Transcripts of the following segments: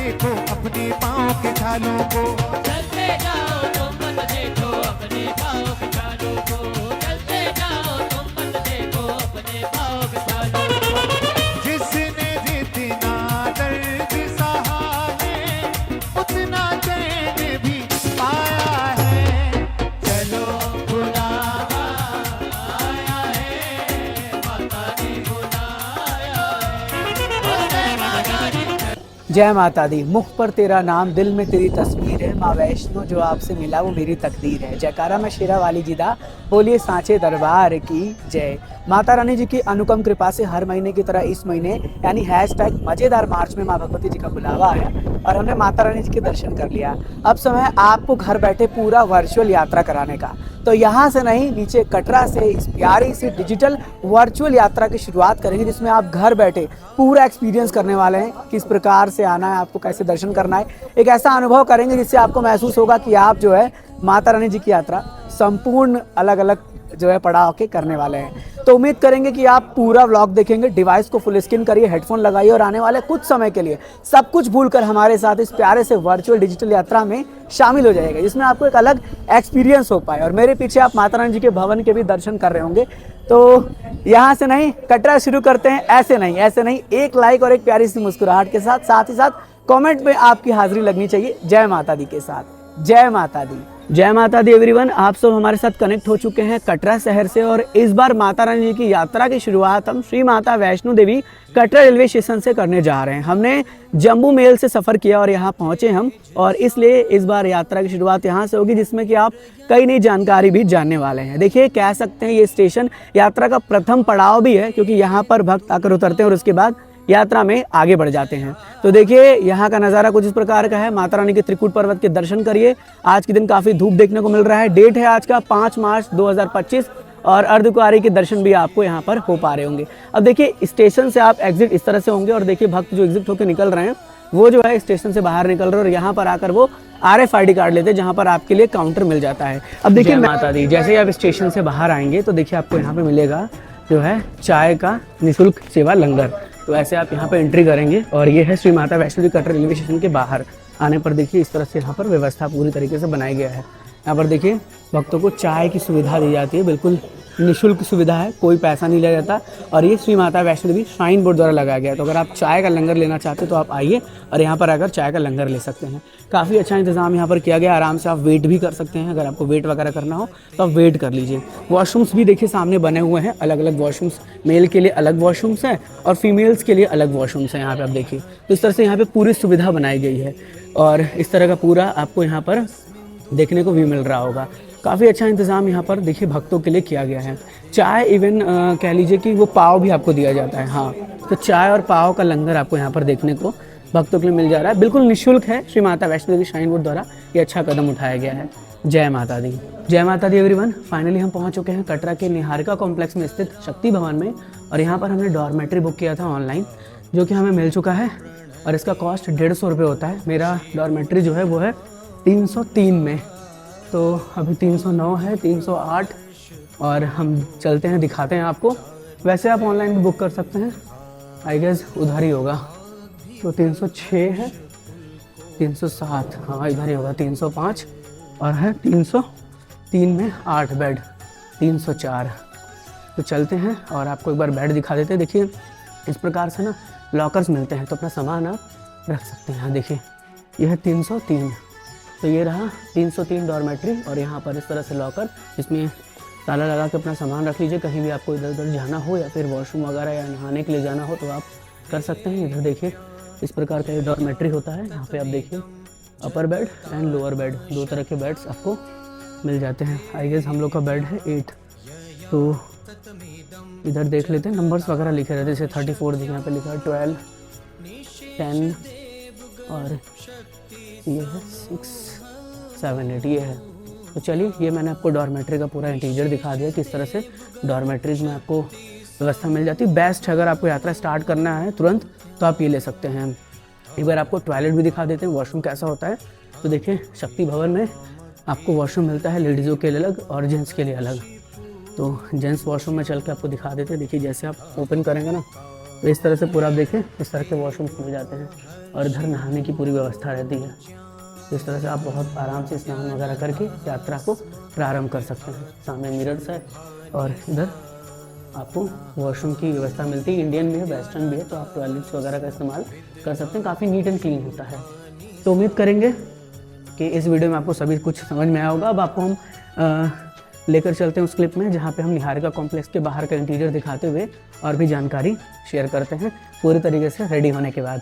देखो अपने पाँव के छालों को, चलते जाओ तुम मत देखो अपने पाँव के छालों को, चलते जाओ तुम मत देखो अपने पाँव के छालों को। जिसने जितना दर्द सहा है उतना चैन भी पाया है। चलो बुलावा आया है, माता ने बुलाया है। जय माता दी। मुख पर तेरा नाम, दिल में तेरी तस्वीर है, माँ वैष्णो जो आपसे मिला वो मेरी तकदीर है। जयकारा मैं शेरा वाली जी दा, बोलिए सांचे दरबार की जय। माता रानी जी की अनुपम कृपा से हर महीने की तरह इस महीने यानी हैशटैग मजेदार मार्च में माँ भगवती जी का बुलावा है और हमने माता रानी जी के दर्शन कर लिया। अब समय है आपको घर बैठे पूरा वर्चुअल यात्रा कराने का। तो यहाँ से नहीं, नीचे कटरा से इस प्यारी सी डिजिटल वर्चुअल यात्रा की शुरुआत करेंगे, जिसमें आप घर बैठे पूरा एक्सपीरियंस करने वाले हैं। किस प्रकार से आना है, आपको कैसे दर्शन करना है, एक ऐसा अनुभव करेंगे जिससे आपको महसूस होगा कि आप जो है माता रानी जी की यात्रा संपूर्ण अलग अलग जो है पड़ाव के करने वाले हैं। तो उम्मीद करेंगे कि आप पूरा व्लॉग देखेंगे। डिवाइस को फुल स्क्रीन करिए, हेडफोन लगाइए और आने वाले कुछ समय के लिए सब कुछ भूलकर हमारे साथ इस प्यारे से वर्चुअल डिजिटल यात्रा में शामिल हो जाएगा, जिसमें आपको एक अलग एक्सपीरियंस हो पाए। और मेरे पीछे आप माता रानी जी के भवन के भी दर्शन कर रहे होंगे। तो यहाँ से नहीं, कटरा शुरू करते हैं। ऐसे नहीं, एक लाइक और एक प्यारी सी मुस्कुराहट के साथ, साथ ही साथ कमेंट में आपकी हाजिरी लगनी चाहिए जय माता दी के साथ। जय माता दी। जय माता दी एवरीवन। आप सब हमारे साथ कनेक्ट हो चुके हैं कटरा शहर से और इस बार माता रानी जी की यात्रा की शुरुआत हम श्री माता वैष्णो देवी कटरा रेलवे स्टेशन से करने जा रहे हैं। हमने जम्बू मेल से सफ़र किया और यहाँ पहुँचे हम, और इसलिए इस बार यात्रा की शुरुआत यहाँ से होगी, जिसमें कि आप कई नई जानकारी भी जानने वाले हैं। देखिए, कह सकते हैं ये स्टेशन यात्रा का प्रथम पड़ाव भी है, क्योंकि यहाँ पर भक्त आकर उतरते हैं और उसके बाद यात्रा में आगे बढ़ जाते हैं। तो देखिए, यहाँ का नज़ारा कुछ इस प्रकार का है। माता रानी के त्रिकूट पर्वत के दर्शन करिए। आज के दिन काफ़ी धूप देखने को मिल रहा है। डेट है आज का 5 मार्च 2025 और अर्धकुंवारी के दर्शन भी आपको यहाँ पर हो पा रहे होंगे। अब देखिए, स्टेशन से आप एग्जिट इस तरह से होंगे और देखिए भक्त जो एग्जिट होकर निकल रहे हैं वो जो है स्टेशन से बाहर निकल रहे हैं और यहाँ पर आकर वो RFID कार्ड लेते हैं, जहाँ पर आपके लिए काउंटर मिल जाता है। अब देखिए माता दी, जैसे ही आप स्टेशन से बाहर आएंगे तो देखिए आपको यहाँ पे मिलेगा जो है चाय का निःशुल्क सेवा लंगर। तो ऐसे आप यहाँ पर एंट्री करेंगे और ये है श्री माता वैष्णो देवी कटरा रेलवे स्टेशन के बाहर आने पर देखिए इस तरह से यहाँ पर व्यवस्था पूरी तरीके से बनाई गया है। यहाँ पर देखिए भक्तों को चाय की सुविधा दी जाती है, बिल्कुल निःशुल्क सुविधा है, कोई पैसा नहीं लिया जाता। और ये श्री माता वैष्णो देवी श्राइन बोर्ड द्वारा लगाया गया है। तो अगर आप चाय का लंगर लेना चाहते हैं तो आप आइए और यहाँ पर आकर चाय का लंगर ले सकते हैं। काफ़ी अच्छा इंतजाम यहाँ पर किया गया, आराम से आप वेट भी कर सकते हैं। अगर आपको वेट वगैरह करना हो तो आप वेट कर लीजिए। वॉशरूम्स भी देखिए सामने बने हुए हैं, अलग अलग वॉशरूम्स, मेल के लिए अलग वॉशरूम्स हैं और फीमेल्स के लिए अलग वॉशरूम्स हैं। यहाँ पे आप देखिए, तो इस तरह से यहाँ पे पूरी सुविधा बनाई गई है और इस तरह का पूरा आपको यहाँ पर देखने को भी मिल रहा होगा। काफ़ी अच्छा इंतज़ाम यहाँ पर देखिए भक्तों के लिए किया गया है। चाय इवन कह लीजिए कि वो पाव भी आपको दिया जाता है। हाँ, तो चाय और पाव का लंगर आपको यहाँ पर देखने को भक्तों के लिए मिल जा रहा है, बिल्कुल निःशुल्क है। श्री माता वैष्णो देवी श्राइन बोर्ड द्वारा ये अच्छा कदम उठाया गया है। जय माता दी। जय माता दी एवरीवन। फाइनली हम पहुँच चुके हैं कटरा के निहारिका कॉम्प्लेक्स में स्थित शक्ति भवन में और यहाँ पर हमने डॉर्मेट्री बुक किया था ऑनलाइन, जो कि हमें मिल चुका है और इसका कॉस्ट 150 रुपये होता है। मेरा डॉर्मेट्री जो है वो है 303 में, तो अभी 309 है, 308 और हम चलते हैं, दिखाते हैं आपको। वैसे आप ऑनलाइन भी बुक कर सकते हैं, आई गेस उधर ही होगा। तो 306 है, 307, हाँ इधर ही होगा, 305 और है 303 में 8 बेड, 304। तो चलते हैं और आपको एक बार बेड दिखा देते हैं। देखिए इस प्रकार से ना लॉकर्स मिलते हैं, तो अपना सामान आप रख सकते हैं। देखिए यह है 303, तो ये रहा 303 डॉर्मेट्री और यहाँ पर इस तरह से लॉकर, इसमें ताला लगा के अपना सामान रख लीजिए। कहीं भी आपको इधर उधर जाना हो या फिर वॉशरूम वगैरह या नहाने के लिए जाना हो तो आप कर सकते हैं। इधर देखिए इस प्रकार का ये डॉर्मेट्री होता है। यहाँ पे आप देखिए अपर बेड एंड लोअर बेड, दो तरह के बेड्स आपको मिल जाते हैं। आई गेस हम लोग का बेड है 8। तो इधर देख लेते हैं, नंबर्स वगैरह लिखे रहते हैं, जैसे 34 यहाँ पे लिखा है, 12, 10 और ये है 6, 7, 8 ये है। तो चलिए, ये मैंने आपको डॉर्मेट्री का पूरा इंटीरियर दिखा दिया, किस तरह से डॉर्मेट्रीज में आपको व्यवस्था मिल जाती है। बेस्ट है, अगर आपको यात्रा स्टार्ट करना है तुरंत तो आप ये ले सकते हैं। एक बार आपको टॉयलेट भी दिखा देते हैं, वॉशरूम कैसा होता है। तो देखिए शक्ति भवन में आपको वॉशरूम मिलता है लेडीज़ों के लिए अलग और जेंट्स के लिए अलग। तो जेंट्स वॉशरूम में चल के आपको दिखा देते हैं। देखिए जैसे आप ओपन करेंगे ना तो इस तरह से पूरा आप देखें, इस तरह के वॉशरूम्स मिल जाते हैं और इधर नहाने की पूरी व्यवस्था रहती है। इस तरह से आप बहुत आराम से स्नान वगैरह करके यात्रा को प्रारंभ कर सकते हैं। सामने मिरर्स है और इधर आपको वॉशरूम की व्यवस्था मिलती है। इंडियन भी है, वेस्टर्न भी है, तो आप टॉयलेट्स वगैरह का इस्तेमाल कर सकते हैं। काफ़ी नीट एंड क्लीन होता है। तो उम्मीद करेंगे कि इस वीडियो में आपको सभी कुछ समझ में आया होगा। अब आपको हम लेकर चलते हैं उस क्लिप में जहाँ पे हम निहारिका कॉम्प्लेक्स के बाहर का इंटीरियर दिखाते हुए और भी जानकारी शेयर करते हैं पूरी तरीके से रेडी होने के बाद।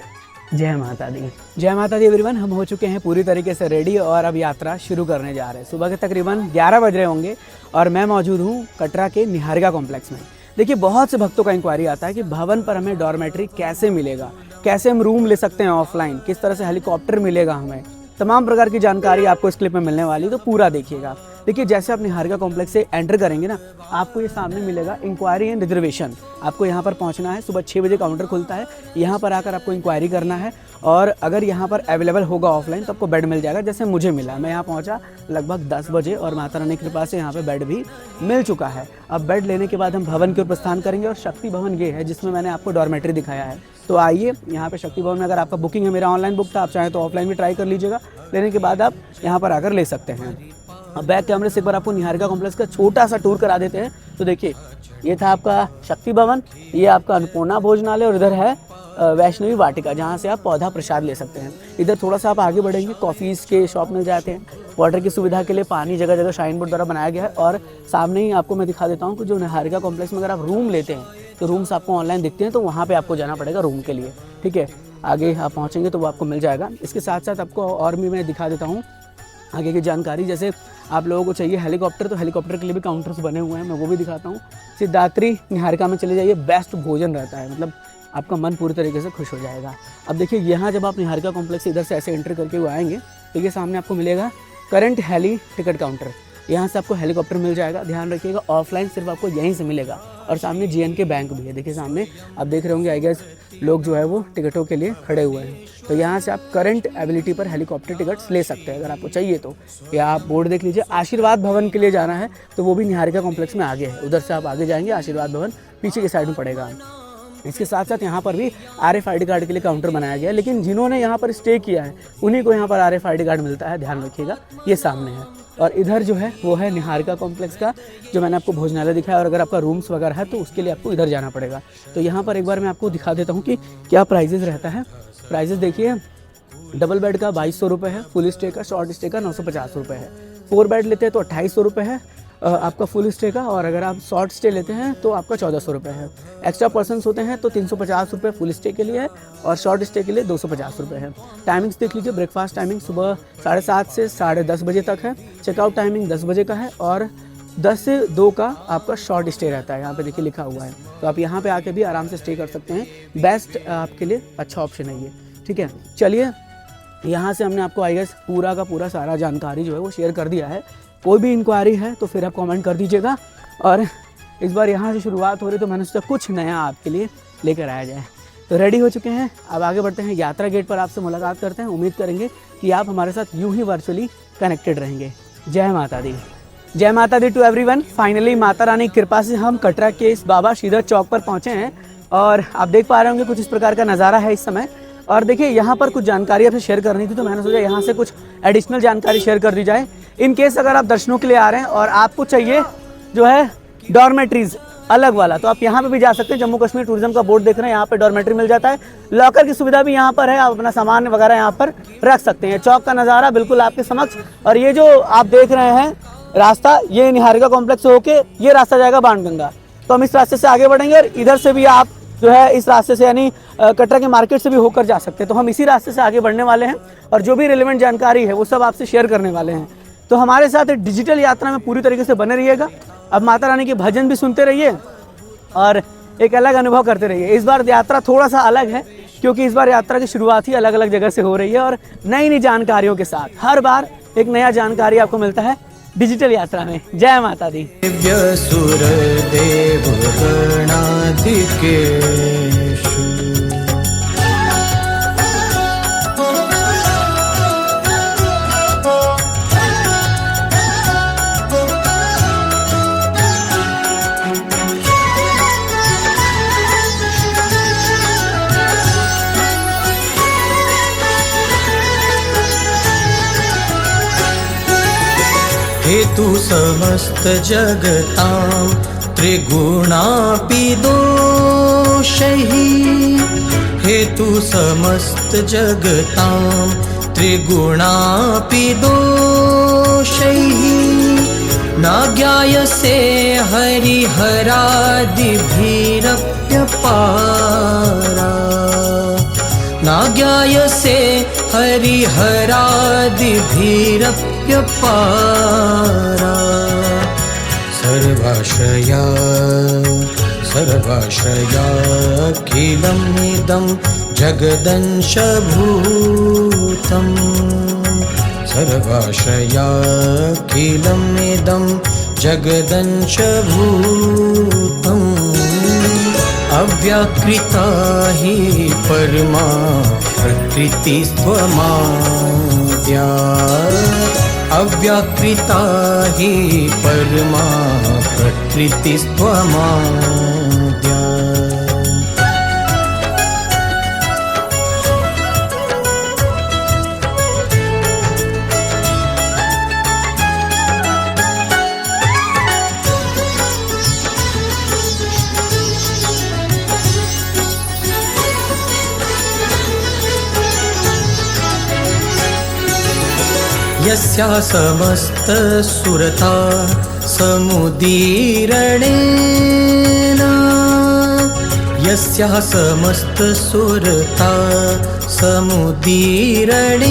जय माता दी। जय माता दी एवरीवन, हम हो चुके हैं पूरी तरीके से रेडी और अब यात्रा शुरू करने जा रहे हैं। सुबह के तकरीबन 11 बज रहे होंगे और मैं मौजूद हूँ कटरा के निहारिका कॉम्प्लेक्स में। देखिए, बहुत से भक्तों का इंक्वायरी आता है कि भवन पर हमें डॉर्मेट्री कैसे मिलेगा, कैसे हम रूम ले सकते हैं ऑफलाइन, किस तरह से हेलीकॉप्टर मिलेगा हमें। तमाम प्रकार की जानकारी आपको इस क्लिप में मिलने वाली है, तो पूरा देखिएगा। देखिए, जैसे आप निहारिका कॉम्प्लेक्स से एंटर करेंगे ना, आपको ये सामने मिलेगा इंक्वायरी एंड रिजर्वेशन। आपको यहाँ पर पहुँचना है, सुबह 6 बजे काउंटर खुलता है। यहाँ पर आकर आपको इंक्वायरी करना है और अगर यहाँ पर अवेलेबल होगा ऑफलाइन तो आपको बेड मिल जाएगा। जैसे मुझे मिला, मैं यहाँ पहुँचा लगभग 10 बजे और माता रानी की कृपा से यहाँ पे बेड भी मिल चुका है। अब बेड लेने के बाद हम भवन की ओर प्रस्थान करेंगे और शक्ति भवन ये है जिसमें मैंने आपको डॉर्मेट्री दिखाया है। तो आइए, यहाँ पे शक्ति भवन में अगर आपका बुकिंग है, मेरा ऑनलाइन बुक था, आप चाहें तो ऑफलाइन भी ट्राई कर लीजिएगा। लेने के बाद आप यहाँ पर आकर ले सकते हैं। अब बैक कैमरे से एक बार आपको निहारिका कॉम्प्लेक्स का छोटा सा टूर करा देते हैं। तो देखिए, ये था आपका शक्ति भवन, ये आपका अन्नपूर्णा भोजनालय और इधर है वैष्णवी वाटिका जहाँ से आप पौधा प्रसाद ले सकते हैं। इधर थोड़ा सा आप आगे बढ़ेंगे, कॉफ़ीज़ के शॉप मिल जाते हैं। वाटर की सुविधा के लिए पानी जगह जगह शाइन बोर्ड द्वारा बनाया गया है। और सामने ही आपको मैं दिखा देता हूँ कि जो निहारिका कॉम्प्लेक्स में अगर आप रूम लेते हैं तो रूम्स आपको ऑनलाइन दिखते हैं, तो वहाँ पर आपको जाना पड़ेगा रूम के लिए। ठीक है, आगे आप पहुँचेंगे तो वो आपको मिल जाएगा। इसके साथ साथ आपको और भी मैं दिखा देता हूँ आगे की जानकारी। जैसे आप लोगों को चाहिए हेलीकॉप्टर, तो हेलीकॉप्टर के लिए भी काउंटर्स बने हुए हैं, मैं वो भी दिखाता हूँ। सिद्धात्री निहारिका में चले जाइए, बेस्ट भोजन रहता है, मतलब आपका मन पूरी तरीके से खुश हो जाएगा। अब देखिए, यहाँ जब आप निहारिका कॉम्प्लेक्स इधर से ऐसे एंटर करके वो आएंगे तो ये सामने आपको मिलेगा करंट हेली टिकट काउंटर। यहाँ से आपको हेलीकॉप्टर मिल जाएगा। ध्यान रखिएगा, ऑफलाइन सिर्फ आपको यहीं से मिलेगा। और सामने JNK बैंक भी है। देखिए सामने आप देख रहे होंगे, आई गेस लोग जो है वो टिकटों के लिए खड़े हुए हैं। तो यहाँ से आप करंट एबिलिटी पर हेलीकॉप्टर टिकट्स ले सकते हैं अगर आपको चाहिए तो। या आप बोर्ड देख लीजिए, आशीर्वाद भवन के लिए जाना है तो वो भी निहारिका कॉम्प्लेक्स में आगे है। उधर से आप आगे जाएंगे, आशीर्वाद भवन पीछे की साइड में पड़ेगा। इसके साथ साथ यहाँ पर भी RFID कार्ड के लिए काउंटर बनाया गया है, लेकिन जिन्होंने यहाँ पर स्टे किया है उन्हीं को यहाँ पर RFID कार्ड मिलता है। ध्यान रखिएगा, ये सामने है। और इधर जो है वो है निहारिका कॉम्प्लेक्स का जो मैंने आपको भोजनालय दिखाया। और अगर आपका रूम्स वगैरह है तो उसके लिए आपको इधर जाना पड़ेगा। तो यहाँ पर एक बार मैं आपको दिखा देता हूँ कि क्या प्राइजेज़ रहता है। प्राइजेज़ देखिए, डबल बेड का 2200 रुपये है, फुल स्टे का, शॉर्ट स्टे का 950 रुपये है। 4 बेड लेते हैं तो 2800 रुपये है आपका फुल स्टे का, और अगर आप शॉर्ट स्टे लेते हैं तो आपका 1400 रुपये है। एक्स्ट्रा पर्सन्स होते हैं तो 350 रुपये फुल स्टे के लिए है और शॉर्ट स्टे के लिए 250 रुपये है। टाइमिंग्स देख लीजिए, ब्रेकफास्ट टाइमिंग सुबह 7:30 से 10:30 बजे तक है। चेकआउट टाइमिंग 10 बजे का है और 10 से 2 का आपका शॉर्ट स्टे रहता है। यहाँ पे देखिए लिखा हुआ है, तो आप यहाँ पे आके भी आराम से स्टे कर सकते हैं। बेस्ट आपके लिए अच्छा ऑप्शन है ये। ठीक है, चलिए, यहाँ से हमने आपको आई गेस पूरा का पूरा सारा जानकारी जो है वो शेयर कर दिया है। कोई भी इंक्वायरी है तो फिर आप कमेंट कर दीजिएगा। और इस बार यहाँ से शुरुआत हो रही तो मैंने सोचा कुछ नया आपके लिए लेकर आया जाए। तो रेडी हो चुके हैं, अब आगे बढ़ते हैं। यात्रा गेट पर आपसे मुलाकात करते हैं। उम्मीद करेंगे कि आप हमारे साथ यूं ही वर्चुअली कनेक्टेड रहेंगे। जय माता दी। जय माता दी to everyone. Finally Mata Rani की कृपा से हम कटरा के इस बाबा श्रीधर चौक पर पहुँचे हैं और आप देख पा रहे होंगे कुछ इस प्रकार का नज़ारा है इस समय। और देखिए, यहाँ पर कुछ जानकारी आपसे शेयर करनी थी तो मैंने सोचा यहाँ से कुछ एडिशनल जानकारी शेयर कर दी जाए। इन केस अगर आप दर्शनों के लिए आ रहे हैं और आपको चाहिए जो है डॉर्मेट्रीज अलग वाला, तो आप यहाँ पे भी जा सकते हैं। जम्मू कश्मीर टूरिज्म का बोर्ड देख रहे हैं, यहाँ पे डॉर्मेट्री मिल जाता है। लॉकर की सुविधा भी यहाँ पर है, आप अपना सामान वगैरह यहाँ पर रख सकते हैं। चौक का नज़ारा बिल्कुल आपके समक्ष। और ये जो आप देख रहे हैं रास्ता, ये निहारिका कॉम्प्लेक्स से होके ये रास्ता जाएगा बाणगंगा। तो हम इस रास्ते से आगे बढ़ेंगे और इधर से भी आप जो है इस रास्ते से यानी कटरा के मार्केट से भी होकर जा सकते हैं। तो हम इसी रास्ते से आगे बढ़ने वाले हैं और जो भी रिलेवेंट जानकारी है वो सब आपसे शेयर करने वाले हैं। तो हमारे साथ डिजिटल यात्रा में पूरी तरीके से बने रहिएगा। अब माता रानी के भजन भी सुनते रहिए और एक अलग अनुभव करते रहिए। इस बार यात्रा थोड़ा सा अलग है क्योंकि इस बार यात्रा की शुरुआत ही अलग अलग जगह से हो रही है और नई नई जानकारियों के साथ। हर बार एक नया जानकारी आपको मिलता है डिजिटल यात्रा में। जय माता दी। दिव्य सुर देव गणाधिकेषु हेतु समस्त जगतां त्रिगुणापि दोषैः हेतु समस्त जगतां त्रिगुणापि दोषैः न ज्ञायसे हरिहरादिभिरप्यपारा न ज्ञायसे हरिहरादिभिरप्यपारा सर्वाश्रया सर्वाश्रयाखिलमिदं जगदंशभूतं सर्वाश्रयाखिलमिदं जगदंशभूतम् अव्याकृता हि परमा प्रकृतिस्त्वमाद्या अव्याकृता हि परमा प्रकृतिस्त्वमाद्या यस्या समस्तसुरता समुदीरणेन यस्या समस्तसुरता समुदीरणेन।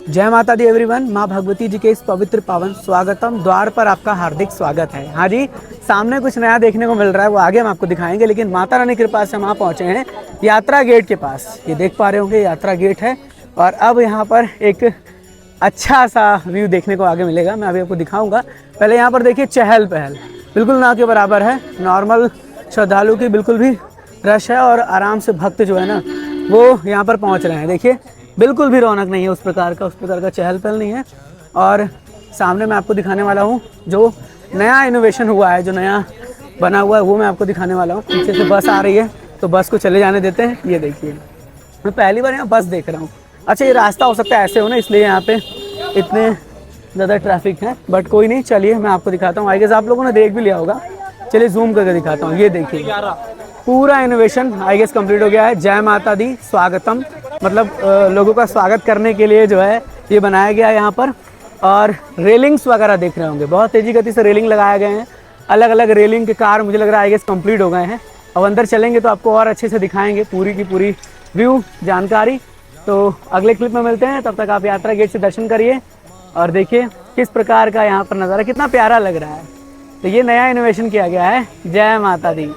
जय माता दी एवरीवन। माँ भगवती जी के इस पवित्र पावन स्वागतम द्वार पर आपका हार्दिक स्वागत है। हाँ जी, सामने कुछ नया देखने को मिल रहा है, वो आगे हम आपको दिखाएंगे, लेकिन माता रानी कृपा से हम वहाँ पहुँचे हैं यात्रा गेट के पास। ये देख पा रहे होंगे यात्रा गेट है, और अब यहाँ पर एक अच्छा सा व्यू देखने को आगे मिलेगा। मैं अभी आपको दिखाऊंगा। पहले यहाँ पर देखिए चहल पहल बिल्कुल ना के बराबर है। नॉर्मल श्रद्धालु की बिल्कुल भी रश है, और आराम से भक्त जो है ना वो यहाँ पर पहुँच रहे हैं। देखिए बिल्कुल भी रौनक नहीं है उस प्रकार का चहल पहल नहीं है। और सामने मैं आपको दिखाने वाला हूँ जो नया इनोवेशन हुआ है, जो नया बना हुआ है, वो मैं आपको दिखाने वाला हूँ। पीछे से बस आ रही है तो बस को चले जाने देते हैं। ये देखिए, मैं पहली बार यहाँ बस देख रहा हूँ। अच्छा, ये रास्ता हो सकता है ऐसे हो ना, इसलिए यहाँ पे इतने ज़्यादा ट्रैफिक है, बट कोई नहीं। चलिए मैं आपको दिखाता हूँ। आई गेस आप लोगों ने देख भी लिया होगा। चलिए जूम करके दिखाता हूँ। ये देखिए पूरा इनोवेशन आई गेस कंप्लीट हो गया है। जय माता दी स्वागतम, मतलब लोगों का स्वागत करने के लिए जो है ये बनाया गया है यहाँ पर। और रेलिंग्स वगैरह देख रहे होंगे, बहुत तेज़ी गति से रेलिंग लगाए गए हैं। अलग अलग रेलिंग के कार मुझे लग रहा है आई गेस कंप्लीट हो गए हैं। अब अंदर चलेंगे तो आपको और अच्छे से दिखाएंगे पूरी की पूरी व्यू जानकारी। तो अगले क्लिप में मिलते हैं, तब तक आप यात्रा गेट से दर्शन करिए और देखिए किस प्रकार का यहाँ पर नज़ारा कितना प्यारा लग रहा है। तो ये नया इनोवेशन किया गया है। जय माता दी,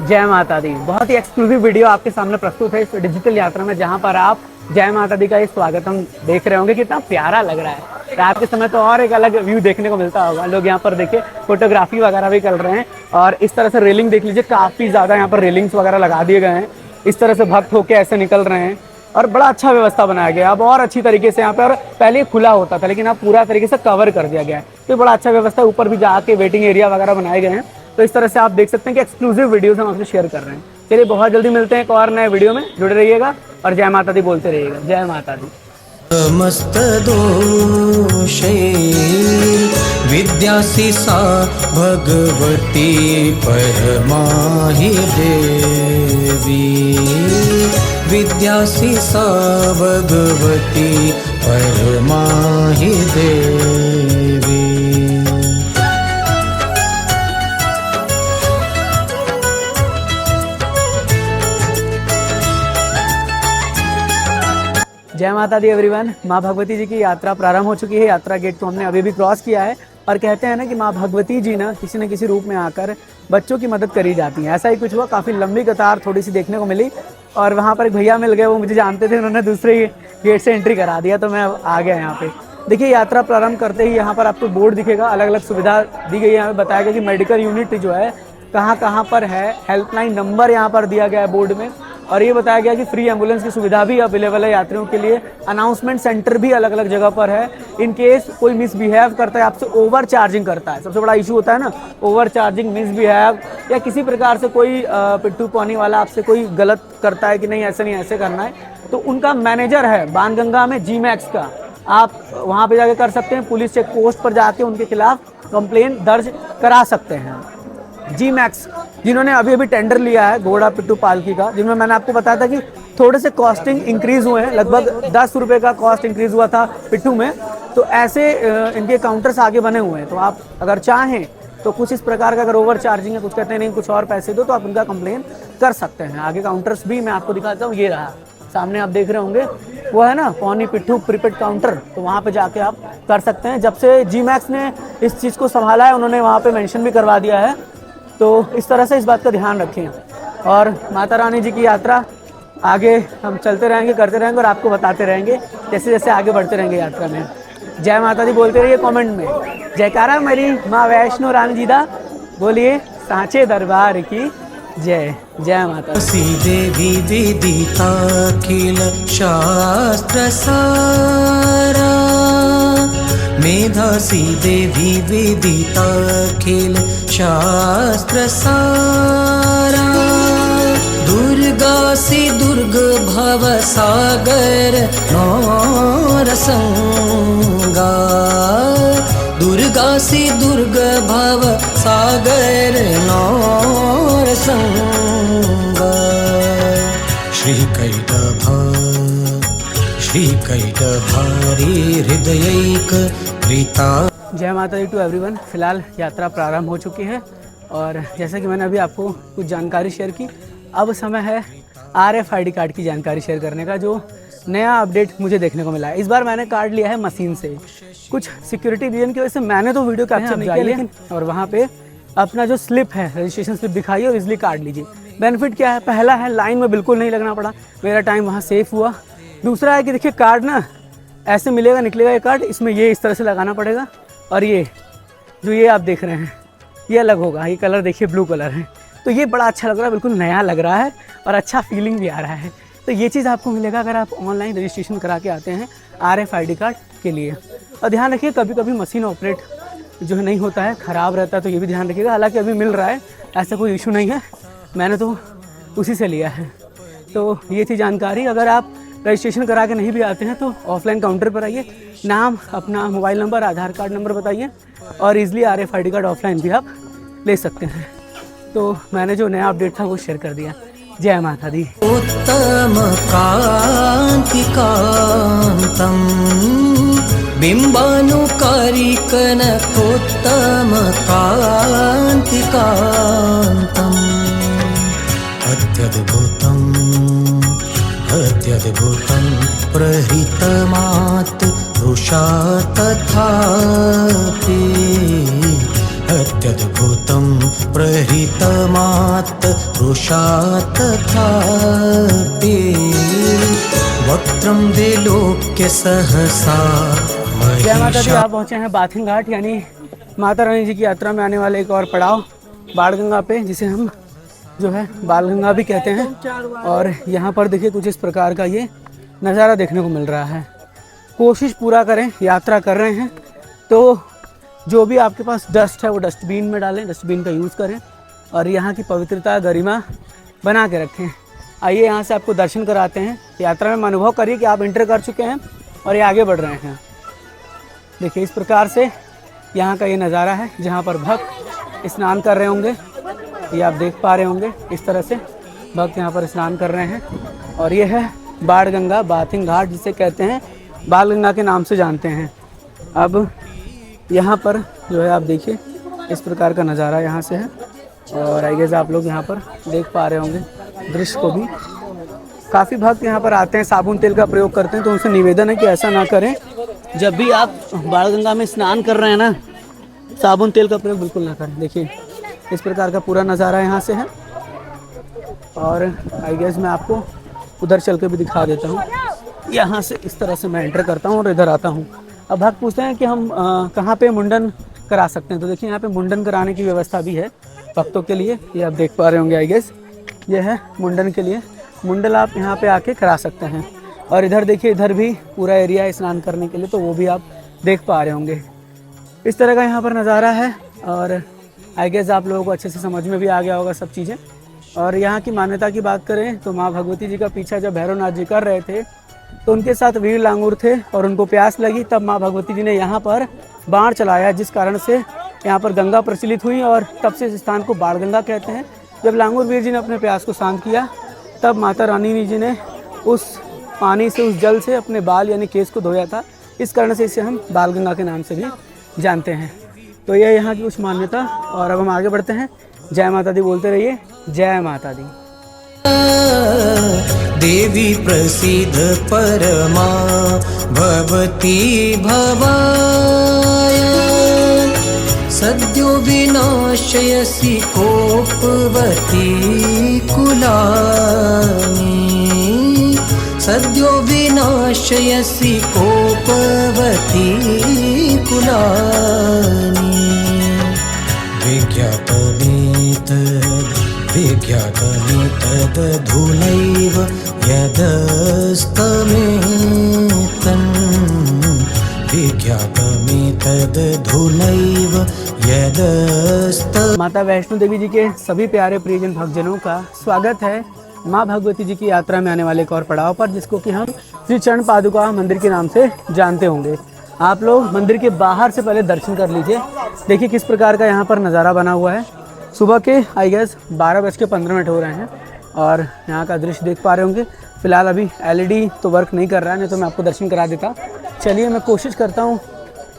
जय माता दी। बहुत ही एक्सक्लूसिव वीडियो आपके सामने प्रस्तुत है इस डिजिटल यात्रा में, जहाँ पर आप जय माता दी का ये स्वागतम देख रहे होंगे। कितना प्यारा लग रहा है। रात के समय तो और एक अलग व्यू देखने को मिलता होगा। लोग यहाँ पर देखिए फोटोग्राफी वगैरह भी कर रहे हैं, और इस तरह से रेलिंग देख लीजिए, काफ़ी ज़्यादा यहाँ पर रेलिंग्स वगैरह लगा दिए गए हैं। इस तरह से भक्त होके ऐसे निकल रहे हैं, और बड़ा अच्छा व्यवस्था बनाया गया है। अब और अच्छी तरीके से यहाँ पे, और पहले खुला होता था लेकिन अब पूरा तरीके से कवर कर दिया गया है। तो बड़ा अच्छा व्यवस्था है। ऊपर भी जाके वेटिंग एरिया वगैरह बनाए गए हैं। तो इस तरह से आप देख सकते हैं कि एक्सक्लूसिव वीडियोस हम आपसे शेयर कर रहे हैं। चलिए बहुत जल्दी मिलते हैं एक और नए वीडियो में। जुड़े रहिएगा और जय माता दी बोलते रहिएगा। जय माता दी। समस्त दोषै विद्यासि सा भगवती परमाहि देवी विद्यासि सा भगवती परमाहि देवी। जय माता दी एवरीवन। माँ भगवती जी की यात्रा प्रारंभ हो चुकी है। यात्रा गेट तो हमने अभी भी क्रॉस किया है, और कहते हैं ना कि माँ भगवती जी ना किसी न किसी रूप में आकर बच्चों की मदद करी जाती है। ऐसा ही कुछ हुआ। काफ़ी लंबी कतार थोड़ी सी देखने को मिली, और वहाँ पर एक भैया मिल गए, वो मुझे जानते थे, उन्होंने दूसरे गेट से एंट्री करा दिया, तो मैं आ गया यहाँ पे। देखिए यात्रा प्रारंभ करते ही यहाँ पर आपको बोर्ड दिखेगा, अलग अलग सुविधा दी गई है। यहाँ पे बताया गया कि मेडिकल यूनिट जो है कहाँ कहाँ पर है, हेल्पलाइन नंबर यहाँ पर दिया गया है बोर्ड में, और ये बताया गया कि फ्री एम्बुलेंस की सुविधा भी अवेलेबल है यात्रियों के लिए। अनाउंसमेंट सेंटर भी अलग अलग जगह पर है। इन केस कोई मिसबिहेव करता है, आपसे ओवर चार्जिंग करता है, सबसे बड़ा इशू होता है ना ओवर चार्जिंग, मिसबिहेव, या किसी प्रकार से कोई पिट्ठू पौनी वाला आपसे कोई गलत करता है कि नहीं ऐसे नहीं ऐसे करना है, तो उनका मैनेजर है बाणगंगा में जी मैक्स का, आप वहाँ पे जाके कर सकते हैं। पुलिस चेक पोस्ट पर जाके उनके खिलाफ कंप्लेन दर्ज करा सकते हैं। जी मैक्स जिन्होंने अभी अभी टेंडर लिया है घोड़ा पिट्ठू पालकी का, जिनमें मैंने आपको बताया था कि थोड़े से कॉस्टिंग इंक्रीज़ हुए हैं, लगभग 10 रुपये का कॉस्ट इंक्रीज़ हुआ था पिट्ठू में, तो ऐसे इनके काउंटर्स आगे बने हुए हैं। तो आप अगर चाहें तो कुछ इस प्रकार का, अगर ओवर चार्जिंग है, कुछ कहते हैं नहीं कुछ और पैसे दो, तो आप उनका कंप्लेन कर सकते हैं। आगे काउंटर्स भी मैं आपको दिखाता हूँ, ये रहा सामने आप देख रहे होंगे, वो है ना पौनी पिट्ठू प्रीपेड काउंटर, तो वहाँ पे जाके आप कर सकते हैं। जब से जी मैक्स ने इस चीज़ को संभाला है, उन्होंने वहाँ पे मेंशन भी करवा दिया है, तो इस तरह से इस बात का ध्यान रखें। और माता रानी जी की यात्रा आगे हम चलते रहेंगे, करते रहेंगे और आपको बताते रहेंगे जैसे जैसे आगे बढ़ते रहेंगे यात्रा में। जय माता दी बोलते रहिए कमेंट में, जयकारा मेरी माँ वैष्णो रानी जी दा, बोलिए सांचे दरबार की जय। जय माता दी। देवी विदिताखिल शास्त्र सारा, मेधासी देवी विदिताखिल शास्त्र सारा, दुर्गासी दुर्ग भव सागर नौर संगा, दुर्गासी दुर्ग भव सागर नौर संगा, श्रीकैटभारी हृदयैक प्रीता। जय माता दी टू एवरीवन। फिलहाल यात्रा प्रारंभ हो चुकी है और जैसा कि मैंने अभी आपको कुछ जानकारी शेयर की, अब समय है RFID कार्ड की जानकारी शेयर करने का, जो नया अपडेट मुझे देखने को मिला है। इस बार मैंने कार्ड लिया है मशीन से, कुछ सिक्योरिटी रीजन की वजह से मैंने तो वीडियो कैप्चर नहीं किया, लेकिन और वहाँ पे अपना जो स्लिप है, रजिस्ट्रेशन स्लिप दिखाइए और इजली कार्ड लीजिए। बेनिफिट क्या है, पहला है लाइन में बिल्कुल नहीं लगना पड़ा, मेरा टाइम वहाँ सेफ हुआ। दूसरा है कि देखिए कार्ड ना ऐसे मिलेगा, निकलेगा ये कार्ड, इसमें ये इस तरह से लगाना पड़ेगा, और ये जो ये आप देख रहे हैं ये अलग होगा, ये कलर देखिए ब्लू कलर है, तो ये बड़ा अच्छा लग रहा है, बिल्कुल नया लग रहा है और अच्छा फीलिंग भी आ रहा है। तो ये चीज़ आपको मिलेगा अगर आप ऑनलाइन रजिस्ट्रेशन करा के आते हैं RFID कार्ड के लिए। और ध्यान रखिए कभी कभी मशीन ऑपरेट जो है नहीं होता है, ख़राब रहता है, तो ये भी ध्यान रखिएगा। हालांकि अभी मिल रहा है, ऐसा कोई इशू नहीं है, मैंने तो उसी से लिया है। तो ये थी जानकारी। अगर आप रजिस्ट्रेशन करा के नहीं भी आते हैं तो ऑफलाइन काउंटर पर आइए, नाम, अपना मोबाइल नंबर, आधार कार्ड नंबर बताइए और ईज़िली RFID कार्ड ऑफलाइन भी आप ले सकते हैं। तो मैंने जो नया अपडेट था वो शेयर कर दिया। जय माता दी। उत्तम कांति कांतम बिंबानुकारी कनकोत्तम कांति कांतम, अत्यद्भुतम अत्यद्भुतं प्रहृतमात् रुषा तथापि, अत्यद्भुतं प्रहृतमात् रुषा तथापि, वक्त्रं विलोक्य सहसा जय माता दी। महिषा। आप पहुँचे हैं बाथिंग घाट, यानी माता रानी जी की यात्रा में आने वाले एक और पड़ाव बाणगंगा पे, जिसे हम जो है बालगंगा भी कहते हैं। और यहाँ पर देखिए कुछ इस प्रकार का ये नज़ारा देखने को मिल रहा है। कोशिश पूरा करें, यात्रा कर रहे हैं तो जो भी आपके पास डस्ट है वो डस्टबिन में डालें, डस्टबिन का यूज़ करें और यहाँ की पवित्रता, गरिमा बना के रखें। आइए यहाँ से आपको दर्शन कराते हैं। यात्रा में अनुभव करिए कि आप इंटर कर चुके हैं और ये आगे बढ़ रहे हैं। देखिए इस प्रकार से यहाँ का ये नज़ारा है, जहाँ पर भक्त स्नान कर रहे होंगे, ये आप देख पा रहे होंगे। इस तरह से भक्त यहाँ पर स्नान कर रहे हैं। और ये है बाणगंगा बाथिंग घाट, जिसे कहते हैं बालगंगा के नाम से जानते हैं। अब यहाँ पर जो है आप देखिए इस प्रकार का नज़ारा यहाँ से है और आई गेस आप लोग यहाँ पर देख पा रहे होंगे दृश्य को भी। काफ़ी भक्त यहाँ पर आते हैं, साबुन तेल का प्रयोग करते हैं, तो उनसे निवेदन है कि ऐसा ना करें। जब भी आप बाणगंगा में स्नान कर रहे हैं ना, साबुन तेल का प्रयोग बिल्कुल ना करें। देखिए इस प्रकार का पूरा नज़ारा यहाँ से है और आई गेस मैं आपको उधर चल के भी दिखा देता हूँ। यहाँ से इस तरह से मैं एंटर करता हूँ और इधर आता हूँ। अब भक्त पूछते हैं कि हम कहाँ पे मुंडन करा सकते हैं, तो देखिए यहाँ पे मुंडन कराने की व्यवस्था भी है भक्तों के लिए। ये आप देख पा रहे होंगे आई गेस, ये है मुंडन के लिए। मुंडन आप यहाँ पे आके करा सकते हैं। और इधर देखिए, इधर भी पूरा एरिया है स्नान करने के लिए, तो वो भी आप देख पा रहे होंगे। इस तरह का यहाँ पर नज़ारा है और आई गेस आप लोगों को अच्छे से समझ में भी आ गया होगा सब चीज़ें। और यहाँ की मान्यता की बात करें तो माँ भगवती जी का पीछा जब भैरवनाथ जी कर रहे थे तो उनके साथ वीर लांगूर थे और उनको प्यास लगी, तब माँ भगवती जी ने यहाँ पर बाण चलाया, जिस कारण से यहाँ पर गंगा प्रचलित हुई और तब से इस स्थान को बाण गंगा कहते हैं। जब लांगूर वीर जी ने अपने प्यास को शांत किया, तब माता रानी जी ने उस पानी से, उस जल से अपने बाल यानी केस को धोया था। इस कारण से इसे हम बाल गंगा के नाम से भी जानते हैं। तो यह यहाँ की कुछ मान्यता। और अब हम आगे बढ़ते हैं। जय माता दी बोलते रहिए। जय माता दी। देवी प्रसीद परमा भवती भवाय, सद्यो विनाशयसि कोपवती कुलानि, सद्यो विनाशयसि कोपवती कुलानि। विज्ञातमेतदधुनैव यदस्तमेतन्, विज्ञातमेतदधुनैव यदस्त। माता वैष्णो देवी जी के सभी प्यारे प्रियजन भक्तजनों का स्वागत है माँ भगवती जी की यात्रा में आने वाले एक और पड़ाव पर, जिसको कि हम श्री चरण पादुका मंदिर के नाम से जानते होंगे। आप लोग मंदिर के बाहर से पहले दर्शन कर लीजिए। देखिए किस प्रकार का यहाँ पर नज़ारा बना हुआ है। सुबह के आई गेस 12:15 हो रहे हैं और यहाँ का दृश्य देख पा रहे होंगे। फिलहाल अभी LED तो वर्क नहीं कर रहा है, नहीं तो मैं आपको दर्शन करा देता। चलिए मैं कोशिश करता हूँ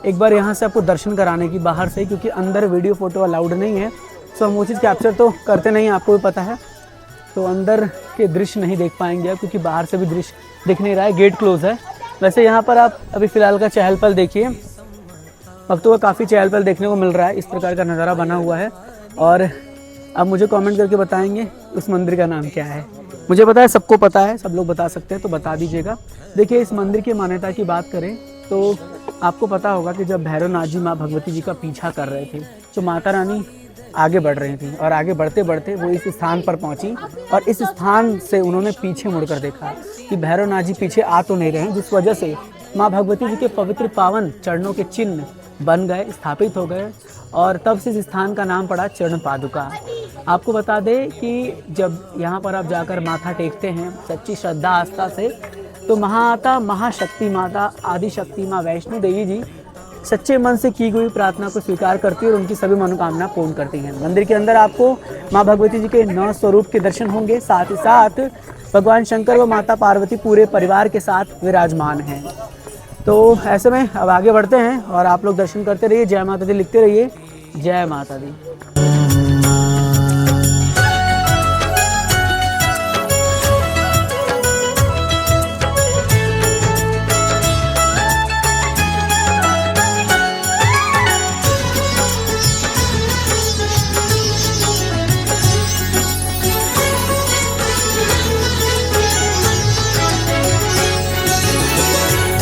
एक बार यहाँ से आपको दर्शन कराने की बाहर से, क्योंकि अंदर वीडियो फ़ोटो अलाउड नहीं है। सो हम वो चीज़ कैप्चर तो करते नहीं, आपको भी पता है। तो अंदर के दृश्य नहीं देख पाएंगे आप, क्योंकि बाहर से भी दृश्य दिख नहीं रहा है, गेट क्लोज है। वैसे यहाँ पर आप अभी फ़िलहाल का चहल पहल देखिए, भक्तों का काफ़ी चहल पहल देखने को मिल रहा है। इस प्रकार का नज़ारा बना हुआ है। और आप मुझे कमेंट करके बताएंगे उस मंदिर का नाम क्या है। मुझे पता है सबको पता है, सब लोग बता सकते हैं, तो बता दीजिएगा। देखिए इस मंदिर की मान्यता की बात करें तो आपको पता होगा कि जब भैरवनाथ जी माँ भगवती जी का पीछा कर रहे थे, तो माता रानी आगे बढ़ रही थी और आगे बढ़ते बढ़ते वो इस स्थान पर पहुंची और इस स्थान से उन्होंने पीछे मुड़कर देखा कि भैरवनाथ जी पीछे आ तो नहीं रहे हैं, जिस वजह से माँ भगवती जी के पवित्र पावन चरणों के चिन्ह बन गए, स्थापित हो गए और तब से इस स्थान का नाम पड़ा चरण पादुका। आपको बता दें कि जब यहाँ पर आप जाकर माथा टेकते हैं सच्ची श्रद्धा आस्था से, तो महाआता महाशक्ति माता आदि शक्ति माँ वैष्णो देवी जी सच्चे मन से की गई प्रार्थना को स्वीकार करती है और उनकी सभी मनोकामना पूर्ण करती हैं। मंदिर के अंदर आपको माँ भगवती जी के 9 स्वरूप के दर्शन होंगे, साथ ही साथ भगवान शंकर व माता पार्वती पूरे परिवार के साथ विराजमान हैं। तो ऐसे में अब आगे बढ़ते हैं और आप लोग दर्शन करते रहिए। जय माता दी लिखते रहिए। जय माता दी।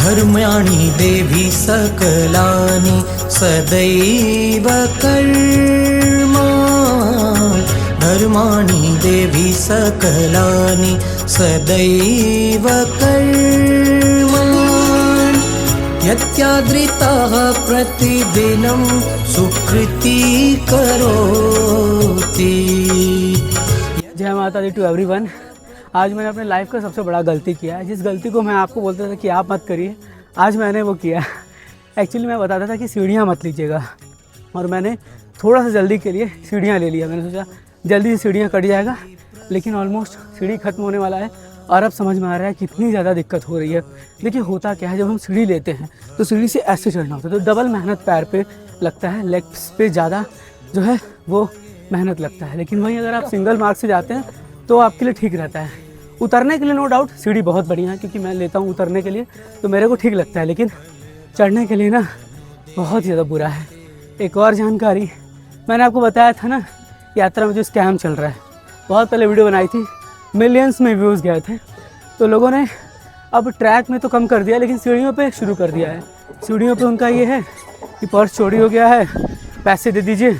धर्म्याणि देवी सकलानि सदैव कर्मा, धर्माणि देवी सकलानि सदैव कर्मा, यत्यादृतः प्रतिदिनं सुकृति करोति। जय माता दी टू एवरीवन। आज मैंने अपने लाइफ का सबसे बड़ा गलती किया है। जिस गलती को मैं आपको बोलता था कि आप मत करिए, आज मैंने वो किया। एक्चुअली मैं बताता था कि सीढ़ियाँ मत लीजिएगा और मैंने थोड़ा सा जल्दी के लिए सीढ़ियाँ ले लिया। मैंने सोचा जल्दी से सीढ़ियाँ कट जाएगा, लेकिन ऑलमोस्ट सीढ़ी खत्म होने वाला है और अब समझ में आ रहा है कितनी ज़्यादा दिक्कत हो रही है। देखिए होता क्या है, जब हम सीढ़ी लेते हैं तो सीढ़ी से ऐसे चढ़ना होता है, तो डबल मेहनत पैर पे लगता है, लेग्स पे ज़्यादा जो है वो मेहनत लगता है। लेकिन वहीं अगर आप सिंगल मार्ग से जाते हैं तो आपके लिए ठीक रहता है। उतरने के लिए नो डाउट सीढ़ी बहुत बढ़िया है, क्योंकि मैं लेता हूँ उतरने के लिए तो मेरे को ठीक लगता है, लेकिन चढ़ने के लिए ना बहुत ज़्यादा बुरा है। एक और जानकारी, मैंने आपको बताया था ना यात्रा में जो स्कैम चल रहा है, बहुत पहले वीडियो बनाई थी, मिलियंस में व्यूज़ गए थे। तो लोगों ने अब ट्रैक में तो कम कर दिया, लेकिन सीढ़ियों पे शुरू कर दिया है। सीढ़ियों पे उनका ये है कि पर्स चोरी हो गया है, पैसे दे दीजिए,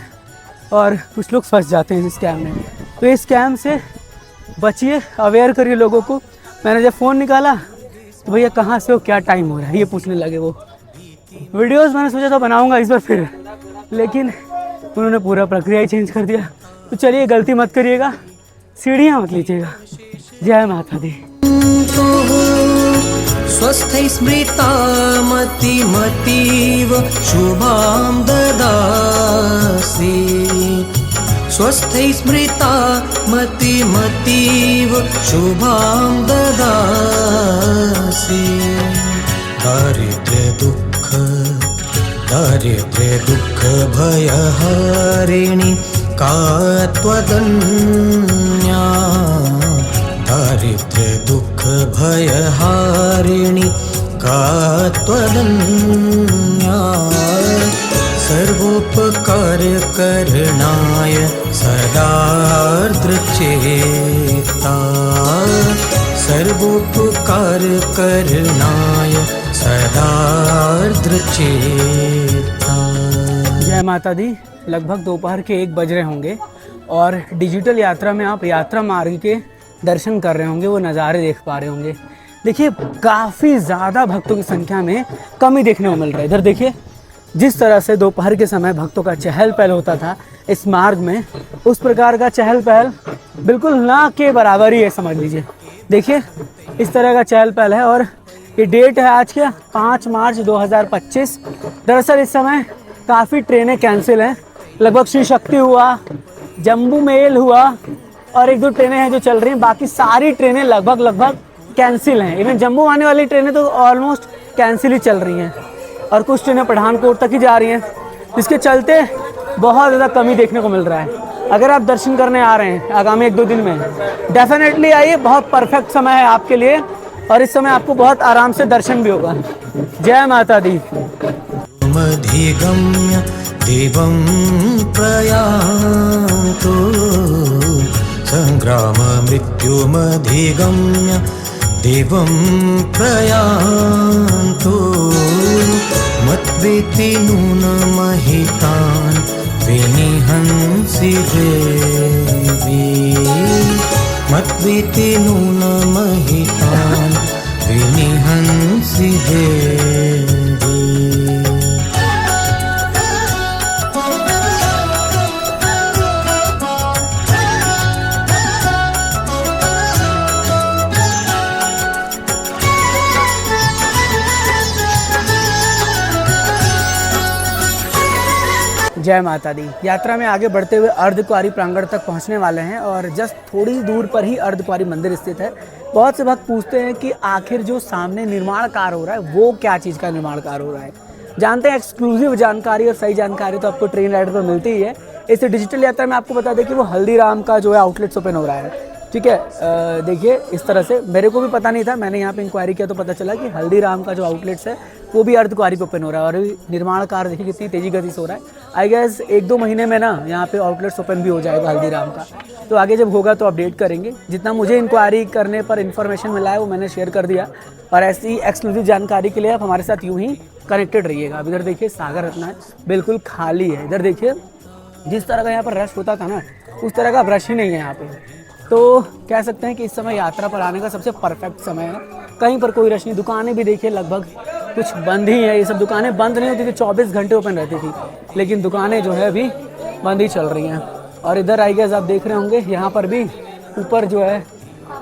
और कुछ लोग फंस जाते हैं इस स्कैम में। तो इस स्कैम से बचिए, अवेयर करिए लोगों को। मैंने जब फ़ोन निकाला तो भैया कहाँ से हो, क्या टाइम हो रहा है, ये पूछने लगे वो। वीडियोस मैंने सोचा था बनाऊंगा इस बार फिर, लेकिन उन्होंने पूरा प्रक्रिया ही चेंज कर दिया। तो चलिए गलती मत करिएगा, सीढ़ियाँ मत लीजिएगा। जय माता दी। स्वस्थै स्मृता मतिमतीव शुभां ददासि स्वस्थै स्मृता मतिमतीव शुभां ददासि दारिद्र्य दुःख भयहारिणि का त्वदन्या दारिद्र्य दुःख भयहारिणि का त्वदन्या सर्वोपकारकरणाय सदार्द्रचेता सर्वोपकारकरणाय सदार्द्रचेता। जय माता दी। लगभग दोपहर के 1 बज रहे होंगे और डिजिटल यात्रा में आप यात्रा मार्ग के दर्शन कर रहे होंगे, वो नज़ारे देख पा रहे होंगे। देखिए काफ़ी ज़्यादा भक्तों की संख्या में कमी देखने को मिल रहा है। इधर देखिए जिस तरह से दोपहर के समय भक्तों का चहल पहल होता था इस मार्ग में, उस प्रकार का चहल पहल बिल्कुल ना के बराबर ही है, समझ लीजिए। देखिए इस तरह का चहल पहल है और ये डेट है आज के 5 मार्च 2025। दरअसल इस समय काफ़ी ट्रेनें कैंसिल हैं। लगभग श्री शक्ति हुआ, जम्बू मेल हुआ और 1-2 ट्रेनें हैं जो चल रही हैं। बाकी सारी ट्रेनें लगभग कैंसिल हैं। इवन जम्मू आने वाली ट्रेनें तो ऑलमोस्ट कैंसिल ही चल रही हैं और कुछ ट्रेनें पठानकोट तक ही जा रही हैं, जिसके चलते बहुत ज़्यादा कमी देखने को मिल रहा है। अगर आप दर्शन करने आ रहे हैं आगामी 1-2 दिन में, डेफिनेटली आइए। बहुत परफेक्ट समय है आपके लिए और इस समय आपको बहुत आराम से दर्शन भी होगा। जय माता दी। मधिगम्य देवं प्रयान्तो संग्राम मृत्युमधिगम्य देवं प्रयान्तो मत्वेति नूनमहितान् विनिहंसि देवी मत्वेति नूनमहितान् विनिहंसि देवी। जय माता दी। यात्रा में आगे बढ़ते हुए अर्धकुंवारी प्रांगण तक पहुंचने वाले हैं और जस्ट थोड़ी दूर पर ही अर्धकुंवारी मंदिर स्थित है। बहुत से भक्त पूछते हैं कि आखिर जो सामने निर्माण कार्य हो रहा है वो क्या चीज़ का निर्माण कार्य हो रहा है। जानते हैं एक्सक्लूसिव जानकारी और सही जानकारी तो आपको ट्रेन राइडर पर मिलती ही है। इस डिजिटल यात्रा में आपको बता दें कि वो हल्दीराम का जो है आउटलेट्स ओपन हो रहा है। ठीक है, देखिए इस तरह से मेरे को भी पता नहीं था, मैंने यहाँ पे इंक्वायरी किया तो पता चला कि हल्दीराम का जो आउटलेट्स है वो भी अर्धकुंवारी पे ओपन हो रहा है और निर्माण कार्य देखिए कितनी तेजी गति से हो रहा है। आई गेस 1-2 महीने में ना यहाँ पे आउटलेट्स ओपन भी हो जाएगा हल्दीराम का। तो आगे जब होगा तो अपडेट करेंगे। जितना मुझे इंक्वायरी करने पर इन्फॉर्मेशन मिला है वो मैंने शेयर कर दिया और ऐसी एक्सक्लूसिव जानकारी के लिए आप हमारे साथ यूँ ही कनेक्टेड रहिएगा। अब इधर देखिए सागर रत्ना है, बिल्कुल खाली है। इधर देखिए जिस तरह का यहाँ पर रश होता था ना उस तरह का रश ही नहीं है यहाँ पे। तो कह सकते हैं कि इस समय यात्रा पर आने का सबसे परफेक्ट समय है। कहीं पर कोई रश नहीं। दुकानें भी देखिए लगभग कुछ बंद ही है। ये सब दुकानें बंद नहीं होती थी, 24 घंटे ओपन रहती थी, लेकिन दुकानें जो है अभी बंद ही चल रही हैं। और इधर आई गेस आप देख रहे होंगे यहाँ पर भी ऊपर जो है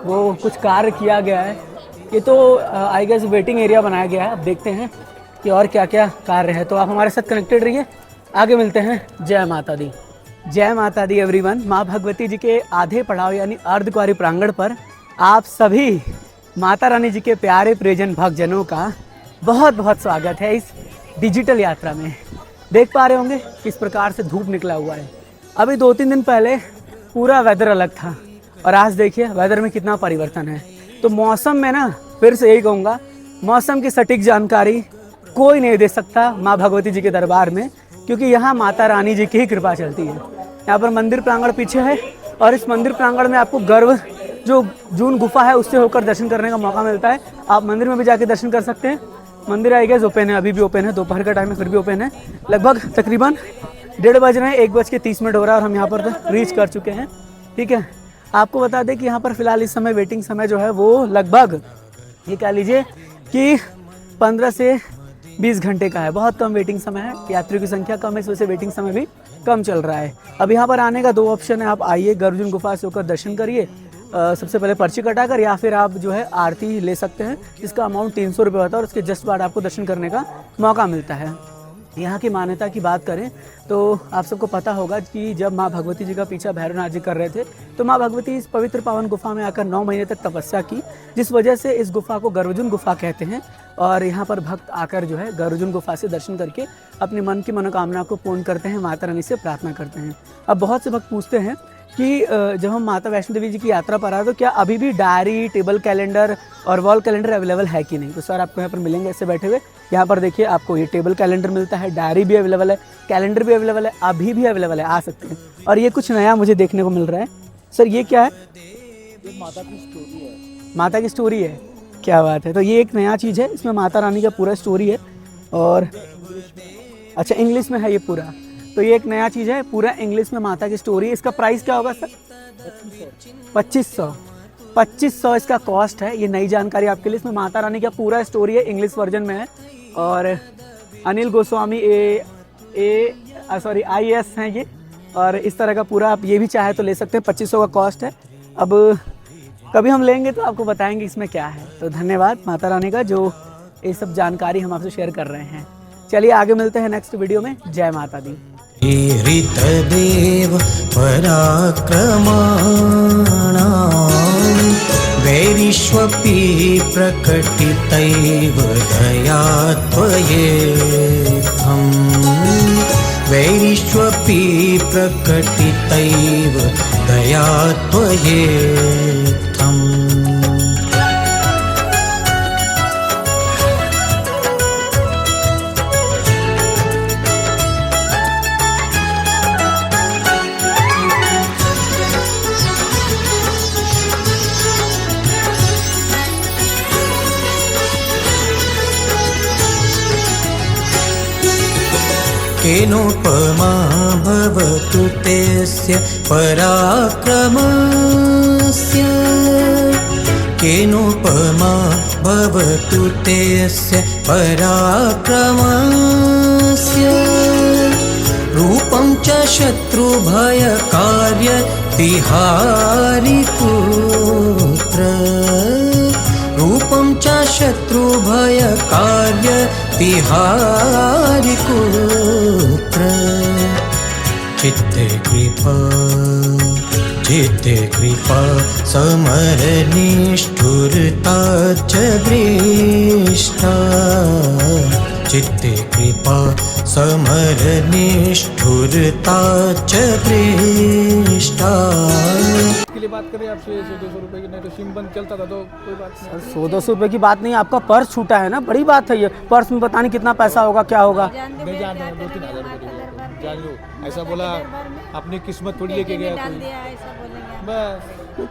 वो कुछ कार्य किया गया है। ये तो आई गेस वेटिंग एरिया बनाया गया है। अब देखते हैं कि और क्या क्या कार्य है। तो आप हमारे साथ कनेक्टेड रहिए, आगे मिलते हैं। जय माता दी। जय माता दी एवरीवन। माँ भगवती जी के आधे पड़ाव यानी अर्धकुंवारी प्रांगण पर आप सभी माता रानी जी के प्यारे प्रियजन भक्तजनों का बहुत बहुत स्वागत है इस डिजिटल यात्रा में। देख पा रहे होंगे किस प्रकार से धूप निकला हुआ है। अभी 2-3 दिन पहले पूरा वेदर अलग था और आज देखिए वेदर में कितना परिवर्तन है। तो मौसम में ना फिर से यही कहूँगा, मौसम की सटीक जानकारी कोई नहीं दे सकता माँ भगवती जी के दरबार में, क्योंकि यहाँ माता रानी जी की ही कृपा चलती है। यहाँ पर मंदिर प्रांगण पीछे है और इस मंदिर प्रांगण में आपको गर्भ जो जून गुफा है उससे होकर दर्शन करने का मौका मिलता है। आप मंदिर में भी जाके दर्शन कर सकते हैं। मंदिर आई गेस ओपन है, अभी भी ओपन है, दोपहर का टाइम है फिर भी ओपन है। लगभग तकरीबन 1:30 बज रहे हैं, 1:30 हो रहा है और हम यहाँ पर रीच कर चुके हैं। ठीक है, आपको बता दें कि यहाँ पर फिलहाल इस समय वेटिंग समय जो है वो लगभग ये कह लीजिए कि 15 से 20 घंटे का है। बहुत कम वेटिंग समय है, यात्रियों की संख्या कम है, इस वजह से वेटिंग समय भी कम चल रहा है। अब यहाँ पर आने का 2 ऑप्शन है। आप आइए गर्भजून गुफा से होकर दर्शन करिए, सबसे पहले पर्ची कटाकर या फिर आप जो है आरती ले सकते हैं, जिसका अमाउंट 300 रुपये होता है और उसके जस्ट बाद आपको दर्शन करने का मौका मिलता है। यहाँ की मान्यता की बात करें तो आप सबको पता होगा कि जब माँ भगवती जी का पीछा भैरवनाथ जी कर रहे थे तो माँ भगवती इस पवित्र पावन गुफा में आकर 9 महीने तक तपस्या की, जिस वजह से इस गुफा को गर्वजुन गुफा कहते हैं। और यहाँ पर भक्त आकर जो है गर्वजुन गुफा से दर्शन करके अपनी मन की मनोकामना को पूर्ण करते हैं, माता रानी से प्रार्थना करते हैं। अब बहुत से भक्त पूछते हैं कि जब हम माता वैष्णो देवी जी की यात्रा पर आए तो क्या अभी भी डायरी, टेबल कैलेंडर और वॉल कैलेंडर अवेलेबल है कि नहीं। तो सर आपको यहाँ पर मिलेंगे ऐसे बैठे हुए। यहाँ पर देखिए आपको ये टेबल कैलेंडर मिलता है, डायरी भी अवेलेबल है, कैलेंडर भी अवेलेबल है, अभी भी अवेलेबल है, आ सकते हैं। और ये कुछ नया मुझे देखने को मिल रहा है। सर ये क्या है? ये माता की स्टोरी है। माता की स्टोरी है, क्या बात है। तो ये एक नया चीज़ है, इसमें माता रानी का पूरा स्टोरी है और अच्छा इंग्लिश में है ये पूरा। तो ये एक नया चीज़ है, पूरा इंग्लिश में माता की स्टोरी। इसका प्राइस क्या होगा सर? 2500 इसका कॉस्ट है। ये नई जानकारी आपके लिए। इसमें माता रानी का पूरा स्टोरी है, इंग्लिश वर्जन में है। और अनिल गोस्वामी IAS हैं ये। और इस तरह का पूरा आप ये भी चाहे तो ले सकते हैं। 2500 का कॉस्ट है। अब कभी हम लेंगे तो आपको बताएंगे इसमें क्या है। तो धन्यवाद माता रानी का, जो ये सब जानकारी हम आपसे शेयर कर रहे हैं। चलिए आगे मिलते हैं नेक्स्ट वीडियो में। जय माता दी। ऋतदेव पराक्रमाणां वैरिष्वपि प्रकटितैव दया त्वयेत्थं वैरिष्वपि प्रकटितैव दया त्वयेत्थम्। केनोपमा भवतु तेस्य पराक्रमस्य केनोपमा भवतु तेस्य पराक्रमस्य रूपं च शत्रुभयकार्य तिहारिपुत्र रूपं च शत्रुभयकार्य तिहारिपुत्र चित्ते कृपा समरनिष्ठुरता च दृष्टा चित्ते कृपा समरनिष्ठुरता च दृष्टा। के लिए बात करें आपसे 100-200 रुपए की, नहीं तो सिम बंद चलता था तो कोई बात नहीं। 100-200 रुपये की बात नहीं, आपका पर्स छूटा है ना, बड़ी बात है ये। पर्स में पता नहीं कितना पैसा होगा, क्या होगा। नहीं जान रहे 2-3 हज़ार रुपये जान लो। ऐसा बोला अपनी किस्मत थोड़ी लेके गया कोई। बस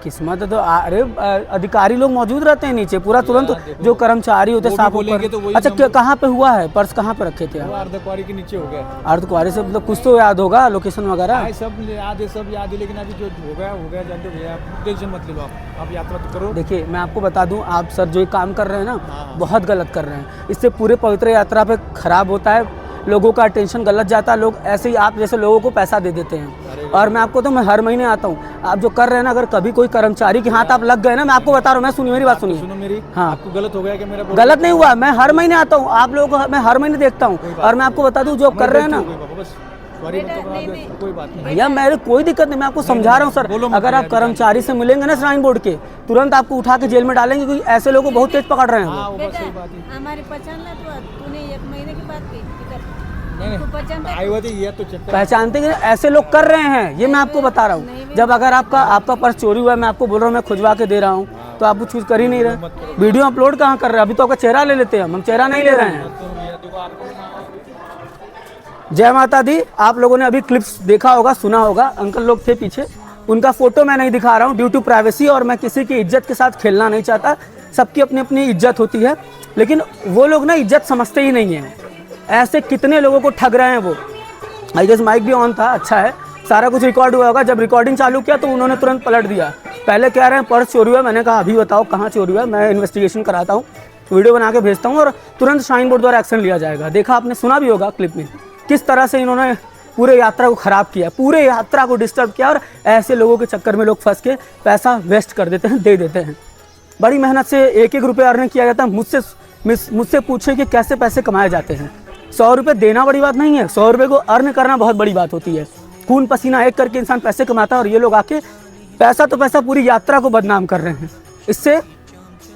किस्मत है तो अरे अधिकारी लोग मौजूद रहते हैं नीचे पूरा, तुरंत जो कर्मचारी होते साफ बोलेंगे तो वही। अच्छा कहाँ पे हुआ है? पर्स कहाँ पे रखे थे? अर्धकुंवारी के नीचे हो गया। अर्धकुंवारी से मतलब कुछ तो याद होगा, लोकेशन वगैरह सब याद है, लेकिन अभी जो हो गया जानते हो भैया, आप टेंशन मत लो। आप यात्रा तो करो। देखिए मैं आपको बता दूं, आप सर जो काम कर रहे हैं ना बहुत गलत कर रहे हैं। इससे पूरे पवित्र यात्रा पे खराब होता है, लोगों का अटेंशन गलत जाता है। लोग ऐसे ही आप जैसे लोगों को पैसा दे देते हैं। और मैं आपको तो मैं हर महीने आता हूँ। आप जो कर रहे हैं ना, अगर कभी कोई कर्मचारी के हाथ आप लग गए ना, मैं आपको बता रहा हूँ, मैं सुनिए मेरी बात सुनिए। सुनो मेरी। हाँ आपको गलत हो गया क्या? मेरा गलत नहीं हुआ, मैं हर महीने आता हूँ। आप लोगों को मैं हर महीने देखता हूँ। और मैं आपको बता दूँ जो कर रहे हैं ना, कोई बात नहीं भैया मेरे कोई दिक्कत नहीं, मैं आपको समझा रहा हूँ सर। अगर आप कर्मचारी से मिलेंगे ना श्राइन बोर्ड के, तुरंत आपको उठा के जेल में डालेंगे, क्योंकि ऐसे लोगों को बहुत तेज पकड़ रहे हैं। हमारी पहचान ला तो तूने 1 महीने की बात की। पहचानते हैं ऐसे लोग कर रहे हैं, ये मैं आपको बता रहा हूँ। जब अगर आपका पर्स चोरी हुआ है, मैं आपको बोल रहा हूँ मैं खुजवा के दे रहा हूँ, तो आप कुछ कर ही नहीं रहे। वीडियो अपलोड कहाँ कर रहे हैं? अभी तो आपका चेहरा ले लेते हैं, हम चेहरा नहीं ले रहे हैं। जय माता दी। आप लोगों ने अभी क्लिप्स देखा होगा, सुना होगा, अंकल लोग थे पीछे, उनका फोटो मैं नहीं दिखा रहा हूँ ड्यू टू प्राइवेसी। और मैं किसी की इज्जत के साथ खेलना नहीं चाहता। सबकी अपनी अपनी इज्जत होती है, लेकिन वो लोग ना इज्जत समझते ही नहीं है। ऐसे कितने लोगों को ठग रहे हैं वो। आई गेस माइक भी ऑन था, अच्छा है, सारा कुछ रिकॉर्ड हुआ होगा। जब रिकॉर्डिंग चालू किया तो उन्होंने तुरंत पलट दिया। पहले कह रहे हैं पर्स चोरी हुआ, मैंने कहा अभी बताओ कहाँ चोरी हुआ, मैं इन्वेस्टिगेशन कराता हूँ, वीडियो बना के भेजता हूँ और तुरंत श्राइन बोर्ड द्वारा एक्शन लिया जाएगा। देखा आपने, सुना भी होगा क्लिप में किस तरह से इन्होंने पूरे यात्रा को ख़राब किया, पूरे यात्रा को डिस्टर्ब किया। और ऐसे लोगों के चक्कर में लोग फंस के पैसा वेस्ट कर देते हैं, दे देते हैं। बड़ी मेहनत से एक एक रुपये अर्न किया जाता है। मुझसे पूछे कि कैसे पैसे कमाए जाते हैं। 100 रुपये देना बड़ी बात नहीं है, 100 रुपये को अर्न करना बहुत बड़ी बात होती है। खून पसीना एक करके इंसान पैसे कमाता है और ये लोग आके पैसा तो पैसा पूरी यात्रा को बदनाम कर रहे हैं। इससे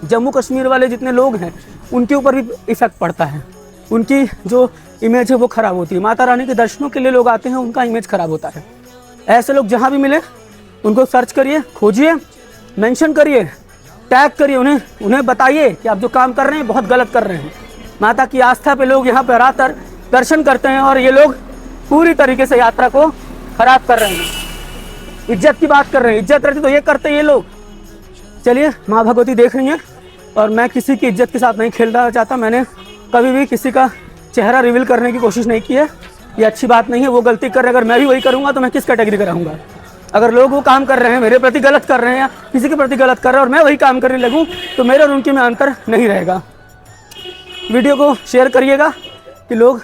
जम्मू कश्मीर वाले जितने लोग हैं उनके ऊपर भी इफ़ेक्ट पड़ता है, उनकी जो इमेज है वो ख़राब होती है। माता रानी के दर्शनों के लिए लोग आते हैं, उनका इमेज ख़राब होता है। ऐसे लोग जहाँ भी मिले उनको सर्च करिए, खोजिए, मेंशन करिए, टैग करिए, उन्हें बताइए कि आप जो काम कर रहे हैं बहुत गलत कर रहे हैं। माता की आस्था पे लोग यहाँ पर आकर दर्शन करते हैं और ये लोग पूरी तरीके से यात्रा को ख़राब कर रहे हैं। इज्जत की बात कर रहे हैं, इज्जत रहती तो ये करते ये लोग। चलिए, माँ भगवती देख रही हैं और मैं किसी की इज्जत के साथ नहीं खेलना चाहता। मैंने कभी भी किसी का चेहरा रिवील करने की कोशिश नहीं की है, ये अच्छी बात नहीं है। वो गलती कर रहे हैं, अगर मैं भी वही करूँगा तो मैं किस कैटेगरी का रहूँगा। अगर लोग वो काम कर रहे हैं मेरे प्रति गलत कर रहे हैं या किसी के प्रति गलत कर रहे हैं और मैं वही काम करने लगूँ तो मेरे और उनके में अंतर नहीं रहेगा। वीडियो को शेयर करिएगा कि लोग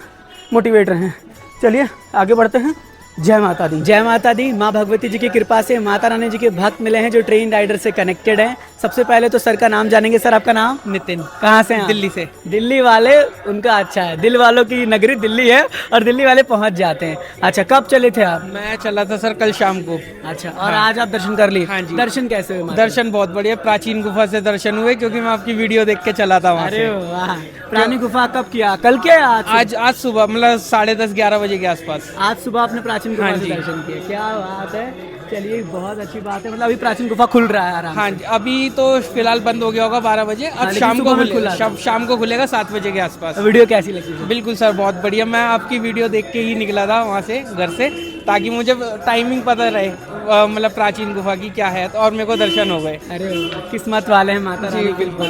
मोटिवेट रहें। चलिए आगे बढ़ते हैं। जय माता दी। जय माता दी। माँ भगवती जी की कृपा से माता रानी जी के भक्त मिले हैं जो ट्रेन राइडर से कनेक्टेड हैं। सबसे पहले तो सर का नाम जानेंगे। सर आपका नाम? नितिन। कहाँ से हैं? दिल्ली से। दिल्ली वाले, उनका अच्छा है, दिल वालों की नगरी दिल्ली है और दिल्ली वाले पहुँच जाते हैं। अच्छा, कब चले थे आप? मैं चला था सर कल शाम को। अच्छा, और आज आप दर्शन कर लिए? हाँ जी। दर्शन कैसे हुए? दर्शन बहुत बढ़िया, प्राचीन गुफा से दर्शन हुए क्योंकि मैं आपकी वीडियो देख के चला था वहाँ अरे से। वाह। प्राणी गुफा कब किया? कल क्या? आज सुबह मतलब 10:30-11 बजे के आसपास। आज सुबह आपने प्राचीन गुफा से दर्शन किए, क्या बात है। चलिए, बहुत अच्छी बात है। मतलब अभी प्राचीन गुफा खुल रहा है आराम से? हाँ जी, अभी तो फिलहाल बंद हो गया होगा 12 बजे। अब शाम को खुलेगा, शाम को खुलेगा 7 बजे के आसपास। वीडियो कैसी लगी? बिल्कुल सर, बहुत बढ़िया। मैं आपकी वीडियो देख के ही निकला था वहाँ से, घर से, ताकि मुझे टाइमिंग पता रहे मतलब प्राचीन गुफा की क्या है, और मेरे को दर्शन हो गए। अरे किस्मत वाले हैं माता रानी। बिल्कुल।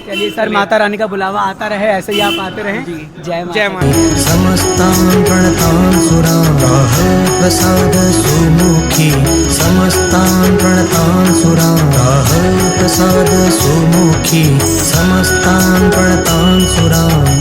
चलिए सर, माता रानी का बुलावा आता रहे, ऐसे ही आप आते रहे। जय माता। समस्तान् प्रणतान् सुरान् प्रसाद सुमुखी, समस्तान् प्रणतान् सुरान् प्रसाद सुमुखी, समस्तान् प्रणतान् सुरान्।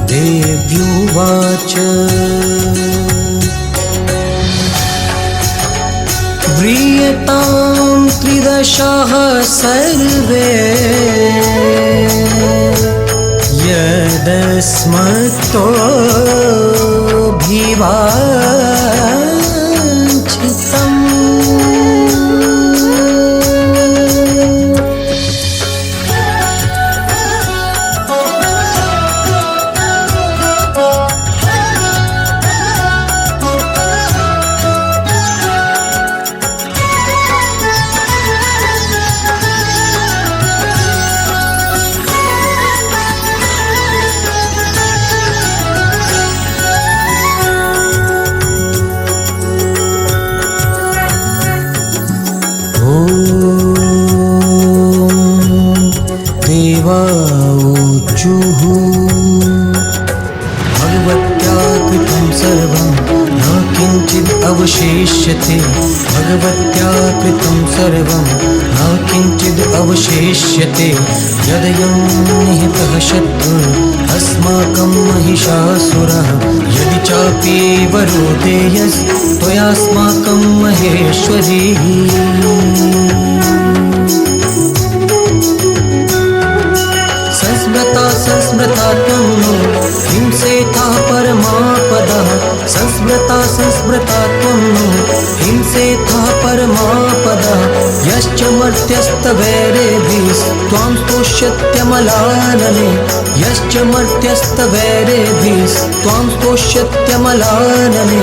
देव्युवाच व्रीयतां त्रिदशाः सर्वे यदस्मत्तो भिवाञ्छितम्। देवाऊचुः भगवत्या कृतं सर्वं न किञ्चित् अवशेष्यते, भगवत्या कृतं सर्वं न किञ्चित् अवशेष्यते। यदयं निहितः शत्रुः अस्माकं महिषासुरः, यदि चापि वरोधेयस्त्वयास्माकं महेश्वरी। संस्मृता त्वं नो हिंसेथा परमापदः, संस्मृता त्वं नो हिंसेथा परमापदः। यश्च मर्त्यस्तवैरेभिस्त्वां स्तोष्यत्यमलानने, यश्च मर्त्यस्तवैरेभिस्त्वां स्तोष्यत्यमलानने।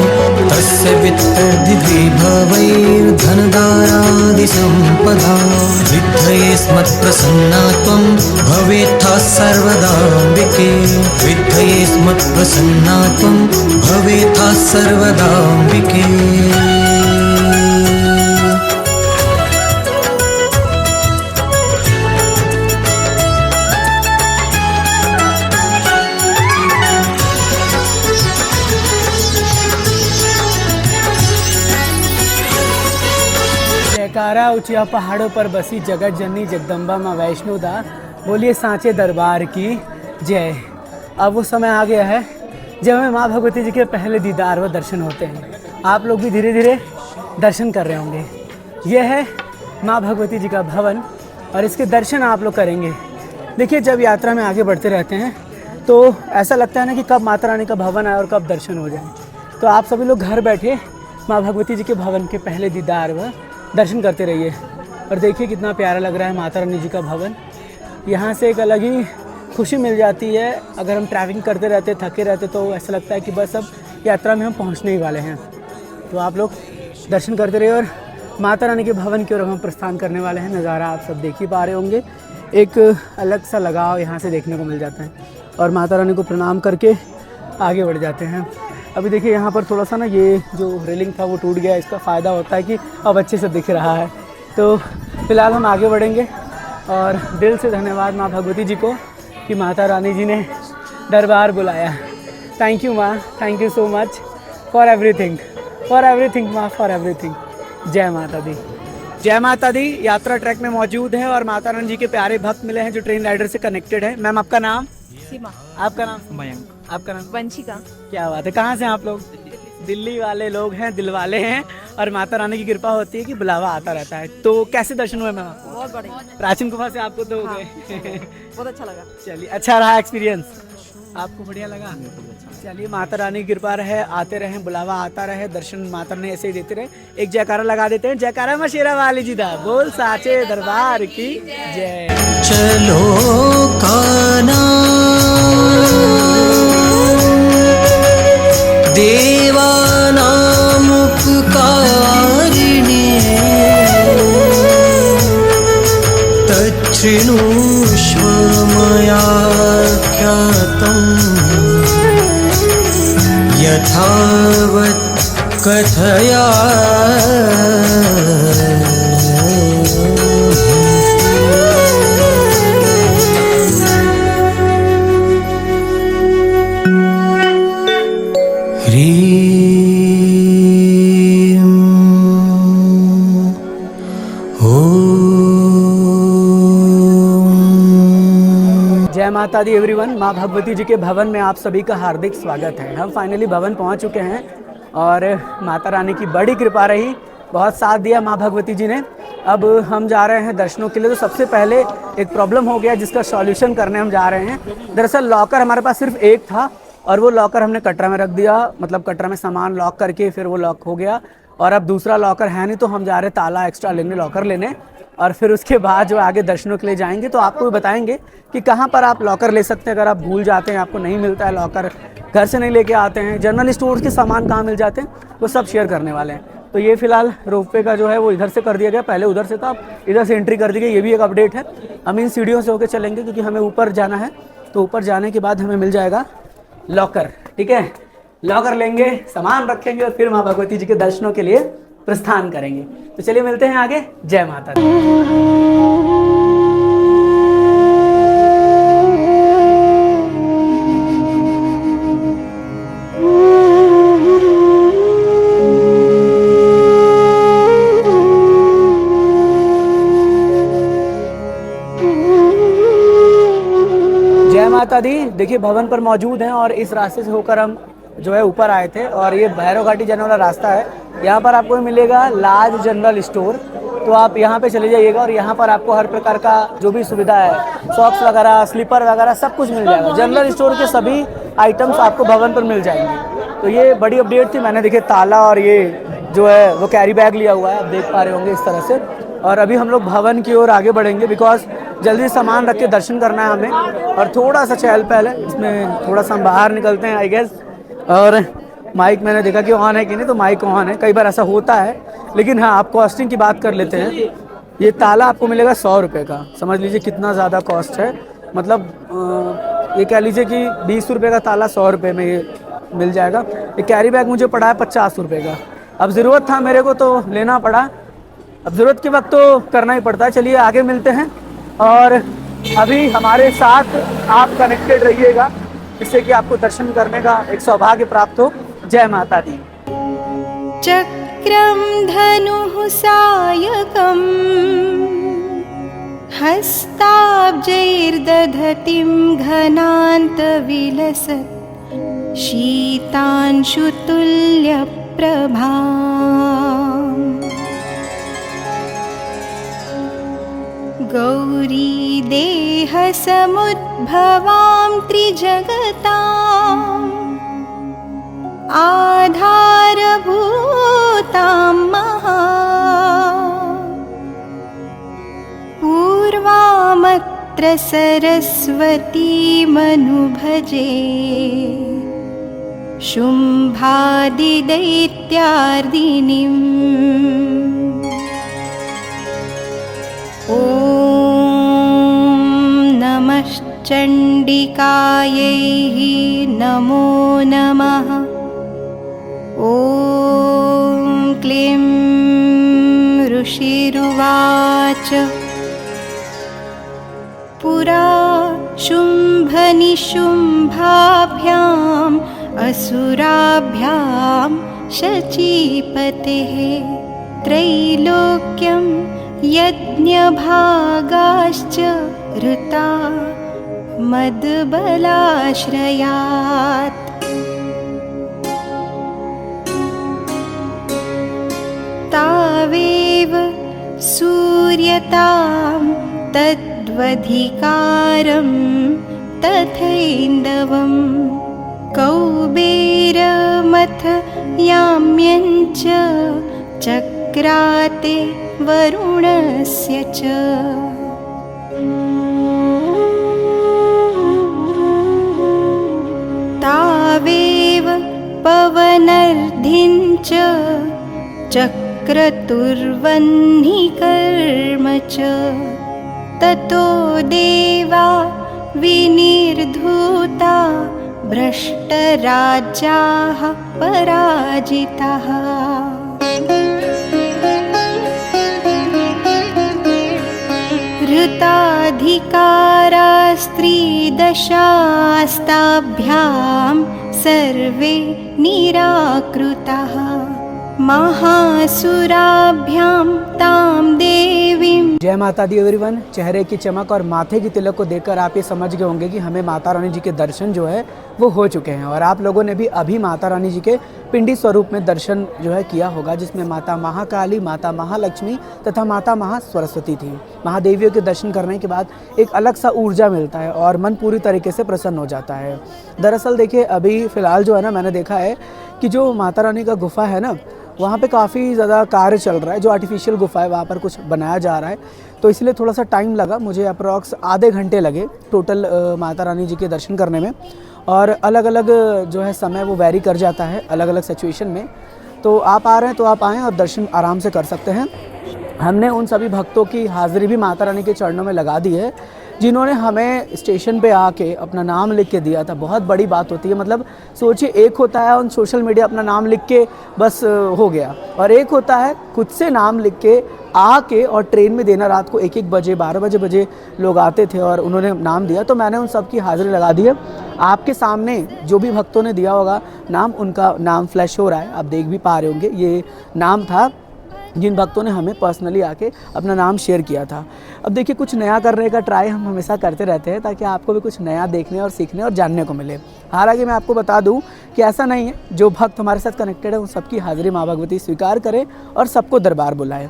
तस्य वित्तर्दिभिर्भवैर्धनदारादिसम्पदा, विद्धये स्मत्प्रसन्ना त्वं भवेत्था सर्वदाम्बिके, विद्धये ध्याये स्म प्रसन्ना त्वं भवेथा सर्वदाम्बिके। जयकारा ऊंचिया पहाड़ों पर बसी जगत जननी जगदम्बा माँ वैष्णो दा, बोलिए सांचे दरबार की जय। अब वो समय आ गया है जब हमें माँ भगवती जी के पहले दीदार व दर्शन होते हैं। आप लोग भी धीरे धीरे दर्शन कर रहे होंगे। यह है माँ भगवती जी का भवन और इसके दर्शन आप लोग करेंगे। देखिए, जब यात्रा में आगे बढ़ते रहते हैं तो ऐसा लगता है ना कि कब माता रानी का भवन आए और कब दर्शन हो जाए। तो आप सभी लोग घर बैठे माँ भगवती जी के भवन के पहले दीदार व दर्शन करते रहिए। और देखिए कितना प्यारा लग रहा है माता रानी जी का भवन। यहाँ से एक अलग ही खुशी मिल जाती है। अगर हम ट्रैवलिंग करते रहते, थके रहते, तो ऐसा लगता है कि बस अब यात्रा में हम पहुँचने ही वाले हैं। तो आप लोग दर्शन करते रहिए और माता रानी के भवन की ओर हम प्रस्थान करने वाले हैं। नज़ारा आप सब देख ही पा रहे होंगे। एक अलग सा लगाव यहाँ से देखने को मिल जाता है और माता रानी को प्रणाम करके आगे बढ़ जाते हैं। अभी देखिए यहाँ पर थोड़ा सा ना ये जो रेलिंग था वो टूट गया। इसका फ़ायदा होता है कि अब अच्छे से दिख रहा है। तो फिलहाल हम आगे बढ़ेंगे और दिल से धन्यवाद माँ भगवती जी को कि माता रानी जी ने दरबार बुलाया। थैंक यू माँ, thank you so much for everything माँ, फॉर एवरीथिंग। जय माता दी, जय माता दी। यात्रा ट्रैक में मौजूद है और माता रानी जी के प्यारे भक्त मिले हैं जो ट्रेन राइडर से कनेक्टेड है। मैम आपका नाम? सीमा। आपका नाम? मयंक। आपका नाम? वंशिका। क्या बात है, कहाँ से हैं आप लोग? दिल्ली वाले लोग हैं, दिल वाले हैं और माता रानी की कृपा होती है कि बुलावा आता रहता है। तो कैसे दर्शन हुए मैम आपको? बहुत बढ़िया। प्राचीन गुफा से आपको तो हो गए। बहुत अच्छा लगा। चलिए, अच्छा रहा एक्सपीरियंस? आपको बढ़िया लगा? चलिए, माता रानी की कृपा रहे, आते रहे, बुलावा आता रहे, दर्शन माता रानी ऐसे ही देते रहे। एक जयकारा लगा देते हैं। जयकारा माँ शेरा वाली जी दा, बोल साचे दरबार की जय। चलो काना देवानामुपकारिणे तच्छृणुष्व मया ख्यातं यथावत् कथया। जय माता दी एवरीवन। माँ भगवती जी के भवन में आप सभी का हार्दिक स्वागत है। हम फाइनली भवन पहुँच चुके हैं और माता रानी की बड़ी कृपा रही, बहुत साथ दिया माँ भगवती जी ने। अब हम जा रहे हैं दर्शनों के लिए। तो सबसे पहले एक प्रॉब्लम हो गया जिसका सॉल्यूशन करने हम जा रहे हैं। दरअसल लॉकर हमारे पास सिर्फ एक था और वो लॉकर हमने कटरा में रख दिया, मतलब कटरा में सामान लॉक करके फिर वो लॉक हो गया। और अब दूसरा लॉकर है नहीं, तो हम जा रहे हैं ताला एक्स्ट्रा लेने, लॉकर लेने। और फिर उसके बाद जो आगे दर्शनों के लिए जाएंगे तो आपको भी बताएंगे कि कहाँ पर आप लॉकर ले सकते हैं। अगर आप भूल जाते हैं, आपको नहीं मिलता है लॉकर, घर से नहीं लेके आते हैं, जनरल स्टोर्स के सामान कहाँ मिल जाते हैं, वो सब शेयर करने वाले हैं। तो ये फिलहाल रोपवे का जो है वो इधर से कर दिया गया, पहले उधर से था, इधर से एंट्री कर दी गई। ये भी एक अपडेट है। हम इन सीढ़ियों से होकर चलेंगे क्योंकि हमें ऊपर जाना है। तो ऊपर जाने के बाद हमें मिल जाएगा लॉकर, ठीक है। लॉकर लेंगे, सामान रखेंगे और फिर माँ भगवती जी के दर्शनों के लिए प्रस्थान करेंगे। तो चलिए मिलते हैं आगे। जय माता दी। जय माता दी। देखिए भवन पर मौजूद हैं और इस रास्ते से होकर हम जो है ऊपर आए थे और ये भैरव घाटी जाने वाला रास्ता है। यहाँ पर आपको मिलेगा लाज जनरल स्टोर, तो आप यहाँ पे चले जाइएगा और यहाँ पर आपको हर प्रकार का जो भी सुविधा है, सॉक्स वगैरह, स्लीपर वगैरह सब कुछ मिल जाएगा। जनरल स्टोर के सभी आइटम्स आपको भवन पर मिल जाएंगे। तो ये बड़ी अपडेट थी। मैंने देखिए ताला और ये जो है वो कैरी बैग लिया हुआ है, आप देख पा रहे होंगे इस तरह से। और अभी हम लोग भवन की ओर आगे बढ़ेंगे बिकॉज जल्दी सामान रख के दर्शन करना है हमें और थोड़ा सा चहल पहल है, इसमें थोड़ा सा हम बाहर निकलते हैं आई गेस। और माइक मैंने देखा कि ऑन है कि नहीं, तो माइक ऑन है। कई बार ऐसा होता है, लेकिन हाँ आप कॉस्टिंग की बात कर लेते हैं। ये ताला आपको मिलेगा 100 रुपये का। समझ लीजिए कितना ज़्यादा कॉस्ट है। मतलब ये कह लीजिए कि 20 रुपये का ताला 100 रुपये में ये मिल जाएगा। ये कैरी बैग मुझे पड़ा है 50 रुपये का। अब ज़रूरत था मेरे को तो लेना पड़ा, अब ज़रूरत के वक्त तो करना ही पड़ता है। चलिए आगे मिलते हैं और अभी हमारे साथ आप कनेक्टेड रहिएगा, जिससे कि आपको दर्शन करने का एक सौभाग्य प्राप्त हो। जय माता दी। चक्रं धनुः सायकम् हस्ताब्जैर्दधतिं घनान्तविलसत् शीतांशुतुल्यप्रभाम् गौरी देहसमुद्भवां त्रिजगताम् आधारभूतां महा पूर्वामत्र सरस्वतीमनुभजे शुम्भादिदैत्यार्दिनीम् ॐ नमश्चण्डिकायै नमो नमः। ॐ क्लीं ऋषिरुवाच पुरा शुम्भनिशुम्भाभ्याम् असुराभ्यां शचीपतेः त्रैलोक्यं यज्ञभागाश्च ऋता मद्बलाश्रयात् तावेव सूर्यतां तद्वधिकारं तथैन्दवं कौबेरमथ याम्यञ्च चक्राते वरुणस्य च तावेव पवनर्धिञ्च चक्रतुर्वह्निकर्म च ततो देवा विनिर्धूता भ्रष्टराज्याः पराजिताः ऋताधिकारास्त्रीदशास्ताभ्यां सर्वे निराकृताः महासुराभ्यां तां देवीं। जय माता दी एवरीवन। चेहरे की चमक और माथे की तिलक को देखकर आप ये समझ गए होंगे कि हमें माता रानी जी के दर्शन जो है वो हो चुके हैं, और आप लोगों ने भी अभी माता रानी जी के पिंडी स्वरूप में दर्शन जो है किया होगा, जिसमें माता महाकाली, माता महालक्ष्मी तथा माता महासरस्वती थी। महादेवियों के दर्शन करने के बाद एक अलग सा ऊर्जा मिलता है और मन पूरी तरीके से प्रसन्न हो जाता है। दरअसल देखिए अभी फ़िलहाल जो है ना, मैंने देखा है कि जो माता रानी का गुफा है ना, वहाँ पे काफ़ी ज़्यादा कार्य चल रहा है। जो आर्टिफिशियल गुफा है वहाँ पर कुछ बनाया जा रहा है, तो इसलिए थोड़ा सा टाइम लगा मुझे, अप्रॉक्स आधे घंटे लगे टोटल माता रानी जी के दर्शन करने में। और अलग अलग जो है समय वो वैरी कर जाता है अलग अलग सिचुएशन में। तो आप आ रहे हैं तो आप आएँ और दर्शन आराम से कर सकते हैं। हमने उन सभी भक्तों की हाज़िरी भी माता रानी के चरणों में लगा दी है जिन्होंने हमें स्टेशन पे आके अपना नाम लिख के दिया था। बहुत बड़ी बात होती है, मतलब सोचिए, एक होता है ऑन सोशल मीडिया अपना नाम लिख के बस हो गया, और एक होता है खुद से नाम लिख के आके और ट्रेन में देना। रात को 1-1 बजे 12 बजे लोग आते थे और उन्होंने नाम दिया, तो मैंने उन सब की हाज़िरी लगा दी है। आपके सामने जो भी भक्तों ने दिया होगा नाम, उनका नाम फ्लैश हो रहा है, आप देख भी पा रहे होंगे। ये नाम था जिन भक्तों ने हमें पर्सनली आके अपना नाम शेयर किया था। अब देखिए, कुछ नया करने का ट्राई हम हमेशा करते रहते हैं ताकि आपको भी कुछ नया देखने और सीखने और जानने को मिले। हालांकि मैं आपको बता दूं कि ऐसा नहीं है, जो भक्त हमारे साथ कनेक्टेड है उन सबकी हाज़िरी माँ भगवती स्वीकार करें और सबको दरबार बुलाएं।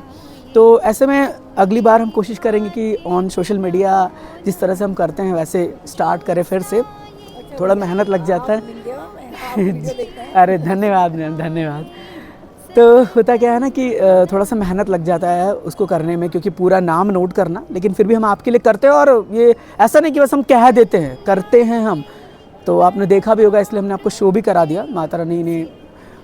तो ऐसे में अगली बार हम कोशिश करेंगे कि ऑन सोशल मीडिया जिस तरह से हम करते हैं वैसे स्टार्ट करें फिर से। थोड़ा मेहनत लग जाता है। अरे धन्यवाद मैम, धन्यवाद। तो होता क्या है ना कि थोड़ा सा मेहनत लग जाता है उसको करने में, क्योंकि पूरा नाम नोट करना, लेकिन फिर भी हम आपके लिए करते हैं। और ये ऐसा नहीं कि बस हम कह देते हैं, करते हैं हम। तो आपने देखा भी होगा, इसलिए हमने आपको शो भी करा दिया। माता रानी ने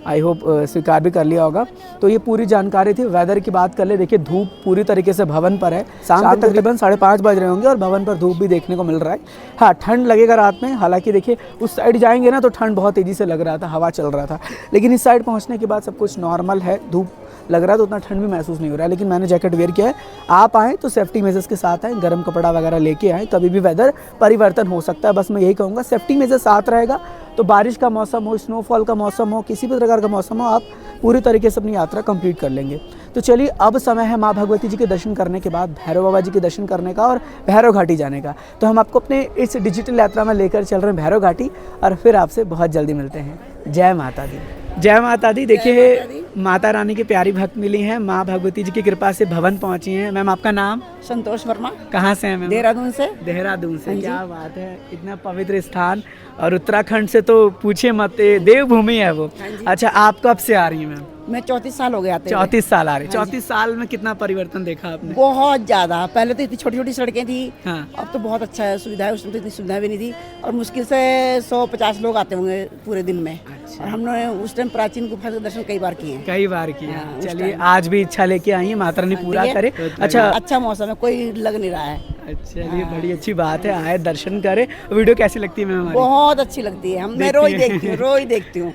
आई होप स्वीकार भी कर लिया होगा। तो ये पूरी जानकारी थी। वेदर की बात कर ले, देखिए धूप पूरी तरीके से भवन पर है। शाम के तकरीबन 5:30 बज रहे होंगे और भवन पर धूप भी देखने को मिल रहा है। हाँ, ठंड लगेगा रात में, हालांकि देखिए उस साइड जाएंगे ना तो ठंड बहुत तेज़ी से लग रहा था, हवा चल रहा था, लेकिन इस साइड पहुँचने के बाद सब कुछ नॉर्मल है। धूप लग रहा है तो उतना ठंड भी महसूस नहीं हो रहा है, लेकिन मैंने जैकेट वेयर किया है। आप आएँ तो सेफ्टी मेजर्स के साथ आएँ, गर्म कपड़ा वगैरह लेके आएँ, कभी भी वेदर परिवर्तन हो सकता है। बस मैं यही कहूँगा, सेफ्टी मेजर साथ रहेगा तो बारिश का मौसम हो, स्नोफॉल का मौसम हो, किसी भी प्रकार का मौसम हो, आप पूरी तरीके से अपनी यात्रा कंप्लीट कर लेंगे। तो चलिए, अब समय है माँ भगवती जी के दर्शन करने के बाद भैरव बाबा जी के दर्शन करने का और भैरव घाटी जाने का। तो हम आपको अपने इस डिजिटल यात्रा में लेकर चल रहे हैं भैरव घाटी, और फिर आपसे बहुत जल्दी मिलते हैं। जय माता दी। जय माता दी। देखिए, माता रानी की प्यारी भक्त मिली हैं, माँ भगवती जी की कृपा से भवन पहुँची हैं। मैम, आपका नाम? संतोष वर्मा। कहाँ से हैं मैम? देहरादून से। देहरादून से। क्या बात है, इतना पवित्र स्थान, और उत्तराखंड से तो पूछे मत, देवभूमि है वो। अच्छा, आप कब से आ रही हैं मैम? मैं 34 साल हो गया। 34 साल आ रही। 34 साल में कितना परिवर्तन देखा आपने? बहुत ज्यादा। पहले तो इतनी छोटी छोटी सड़कें थी, हाँ। अब तो बहुत अच्छा है, सुविधा है। उसमें तो इतनी सुविधा भी नहीं थी, और मुश्किल से 150 लोग आते होंगे पूरे दिन में। अच्छा। और हमने उस टाइम प्राचीन गुफा के दर्शन कई बार किए हैं। कई बार किया। हाँ, चलिए, आज भी इच्छा लेके आई है, माता रानी पूरा करे। अच्छा, अच्छा मौसम है, कोई लग नहीं रहा है। अच्छा, ये बड़ी अच्छी बात है, आए दर्शन करे। वीडियो कैसी लगती है मैम हमारी? बहुत अच्छी लगती है, मैं रोज देखती हूँ, रोज देखती हूँ,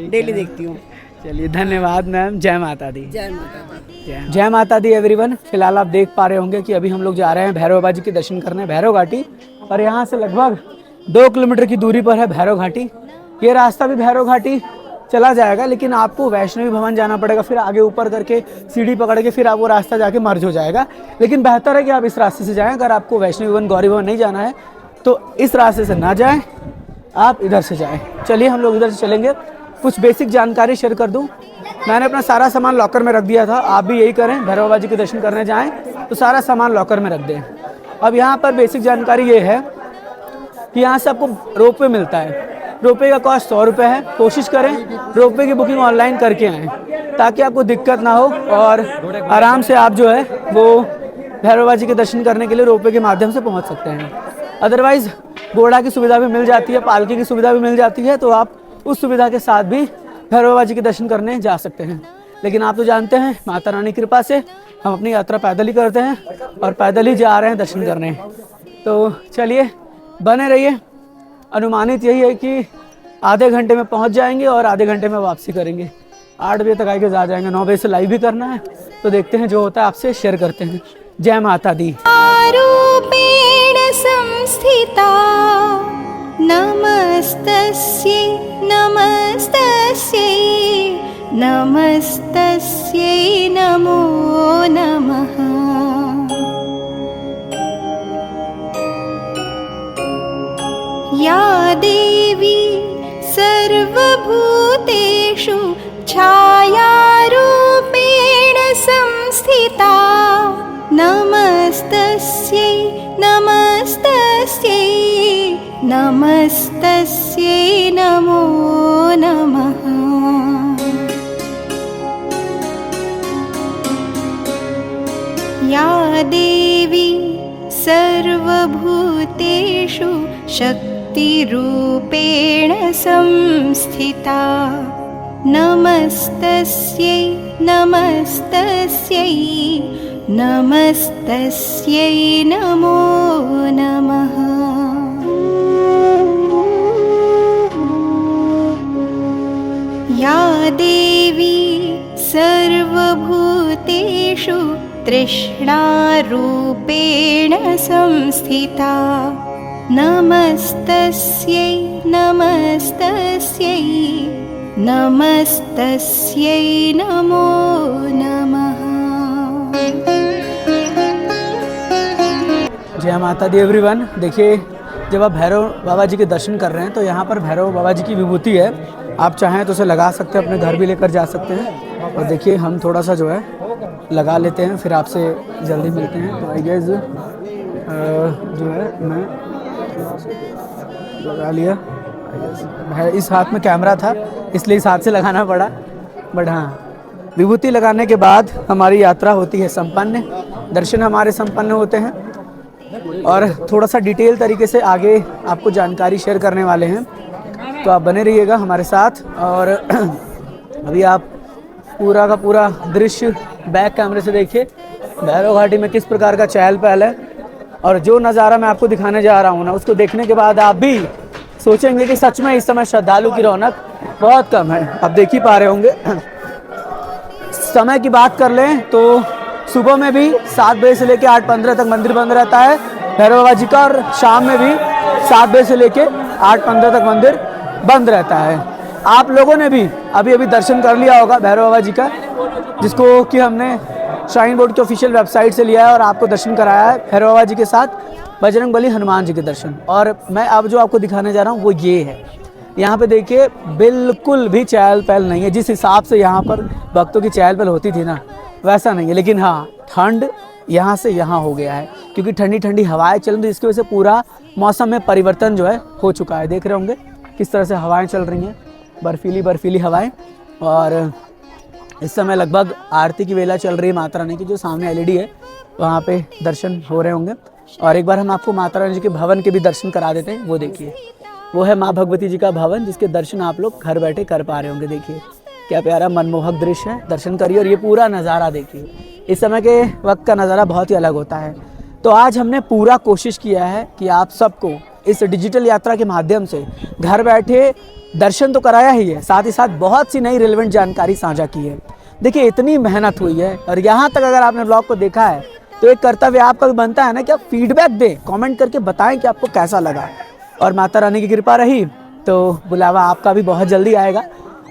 डेली देखती हूँ। चलिए, धन्यवाद मैम। जय माता दी। जय माता दी। जय माता दी एवरीवन। फिलहाल आप देख पा रहे होंगे कि अभी हम लोग जा रहे हैं भैरव बाबा जी के दर्शन करने भैरव घाटी, और यहाँ से लगभग 2 किलोमीटर की दूरी पर है भैरव घाटी। ये रास्ता भी भैरव घाटी चला जाएगा, लेकिन आपको वैष्णवी भवन जाना पड़ेगा, फिर आगे ऊपर करके सीढ़ी पकड़ के फिर आप वो रास्ता जाके मर्ज हो जाएगा। लेकिन बेहतर है कि आप इस रास्ते से जाएं। अगर आपको वैष्णवी भवन, गौरी भवन नहीं जाना है तो इस रास्ते से ना जाएं, आप इधर से जाएं। चलिए, हम लोग इधर से चलेंगे। कुछ बेसिक जानकारी शेयर कर दूं। मैंने अपना सारा सामान लॉकर में रख दिया था, आप भी यही करें। भैरव बाबा जी के दर्शन करने जाएं तो सारा सामान लॉकर में रख दें। अब यहाँ पर बेसिक जानकारी ये है कि यहाँ से आपको रोपवे मिलता है। रोपवे का कॉस्ट 100 रुपये है। कोशिश करें रोपवे की बुकिंग ऑनलाइन करके आएँ, ताकि आपको दिक्कत ना हो और आराम से आप जो है वो भैरव बाबा जी के दर्शन करने के लिए रोपवे के माध्यम से पहुँच सकते हैं। अदरवाइज़ घोड़ा की सुविधा भी मिल जाती है, पालकी की सुविधा भी मिल जाती है, तो आप उस सुविधा के साथ भी भैरव बाबा जी के दर्शन करने जा सकते हैं। लेकिन आप तो जानते हैं, माता रानी की कृपा से हम अपनी यात्रा पैदल ही करते हैं, और पैदल ही जा रहे हैं दर्शन करने। तो चलिए, बने रहिए। अनुमानित यही है कि आधे घंटे में पहुंच जाएंगे और आधे घंटे में वापसी करेंगे। 8 बजे तक आके जा जाएंगे। 9 बजे से लाइव भी करना है, तो देखते हैं जो होता है आपसे शेयर करते हैं। जय माता दी। रूपेण संस्थिता नमस्तस्यै नमस्तस्यै नमस्तस्यै नमो नमः। या देवी सर्वभूतेषु छायारूपेण संस्थिता नमस्तस्यै नमस्तस्यै नमस्तस्यै नमो नमः। या देवी सर्वभूतेषु शक्तिरूपेण संस्थिता नमस्तस्यै नमस्तस्यै नमस्तस्यै नमो नमः। या देवी सर्वभूतेषु तृष्णारूपेण संस्थिता नमस्तस्यै नमस्तस्यै नमस्तस्यै नमो नमः। जय माता दी एवरीवन। देखिए, जब आप भैरव बाबा जी के दर्शन कर रहे हैं तो यहाँ पर भैरव बाबा जी की विभूति है। आप चाहें तो उसे लगा सकते हैं, अपने घर भी लेकर जा सकते हैं। और देखिए, हम थोड़ा सा जो है लगा लेते हैं, फिर आपसे जल्दी मिलते हैं। तो आई गेस जो है मैं लगा लिया। इस हाथ में कैमरा था, इसलिए इस हाथ से लगाना पड़ा। बट हाँ, विभूति लगाने के बाद हमारी यात्रा होती है संपन्न, दर्शन हमारे संपन्न होते हैं। और थोड़ा सा डिटेल तरीके से आगे आपको जानकारी शेयर करने वाले हैं, तो आप बने रहिएगा हमारे साथ। और अभी आप पूरा का पूरा दृश्य बैक कैमरे से देखिए, भैरव घाटी में किस प्रकार का चहल पहल है। और जो नज़ारा मैं आपको दिखाने जा रहा हूँ ना, उसको देखने के बाद आप भी सोचेंगे कि सच में इस समय श्रद्धालु की रौनक बहुत कम है। आप देख ही पा रहे होंगे। समय की बात कर लें तो सुबह में भी 7 बजे से लेकर 8:15 तक मंदिर बंद रहता है भैरव बाबा जी का, और शाम में भी 7 बजे से लेकर 8:15 तक मंदिर बंद रहता है। आप लोगों ने भी अभी अभी दर्शन कर लिया होगा भैरव बाबा जी का, जिसको कि हमने श्राइन बोर्ड की ऑफिशियल वेबसाइट से लिया है और आपको दर्शन कराया है भैरव बाबा जी के साथ बजरंग बली हनुमान जी के दर्शन। और मैं अब जो आपको दिखाने जा रहा हूँ वो ये है। यहाँ पे देखिए बिल्कुल भी चहल पहल नहीं है। जिस हिसाब से यहाँ पर भक्तों की चहल पहल होती थी ना, वैसा नहीं है। लेकिन हाँ, ठंड यहाँ से यहाँ हो गया है, क्योंकि ठंडी ठंडी हवाएं चल रही, जिसकी वजह से पूरा मौसम में परिवर्तन जो है हो चुका है। देख रहे होंगे किस तरह से हवाएं चल रही हैं, बर्फीली बर्फीली हवाएं। और इस समय लगभग आरती की वेला चल रही है माता रानी की। जो सामने LED है वहाँ पे दर्शन हो रहे होंगे। और एक बार हम आपको माता रानी जी के भवन के भी दर्शन करा देते हैं। वो देखिए, वो है माँ भगवती जी का भवन, जिसके दर्शन आप लोग घर बैठे कर पा रहे होंगे। देखिए क्या प्यारा मनमोहक दृश्य है, दर्शन करिए। और ये पूरा नज़ारा देखिए, इस समय के वक्त का नज़ारा बहुत ही अलग होता है। तो आज हमने पूरा कोशिश किया है कि आप सबको इस डिजिटल यात्रा के माध्यम से घर बैठे दर्शन तो कराया ही है, साथ ही साथ बहुत सी नई रिलेवेंट जानकारी साझा की है। देखिए इतनी मेहनत हुई है, और यहाँ तक अगर आपने ब्लॉग को देखा है तो एक कर्तव्य आपका भी बनता है ना कि आप फीडबैक दें, कमेंट करके बताएं कि आपको कैसा लगा। और माता रानी की कृपा रही तो बुलावा आपका भी बहुत जल्दी आएगा।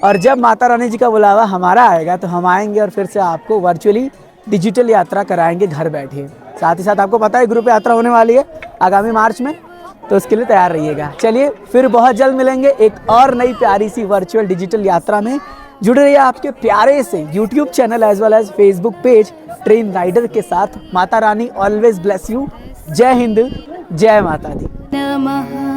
और जब माता रानी जी का बुलावा हमारा आएगा तो हम आएंगे और फिर से आपको वर्चुअली डिजिटल यात्रा कराएंगे घर बैठे। साथ ही साथ आपको पता है ग्रुप यात्रा होने वाली है आगामी मार्च में, तो उसके लिए तैयार रहिएगा। चलिए फिर बहुत जल्द मिलेंगे एक और नई प्यारी सी वर्चुअल डिजिटल यात्रा में। जुड़े रहिए आपके प्यारे से YouTube channel as well as Facebook page train rider के साथ। Mata Rani always bless you. जय हिंद, जय माता दी। नमः।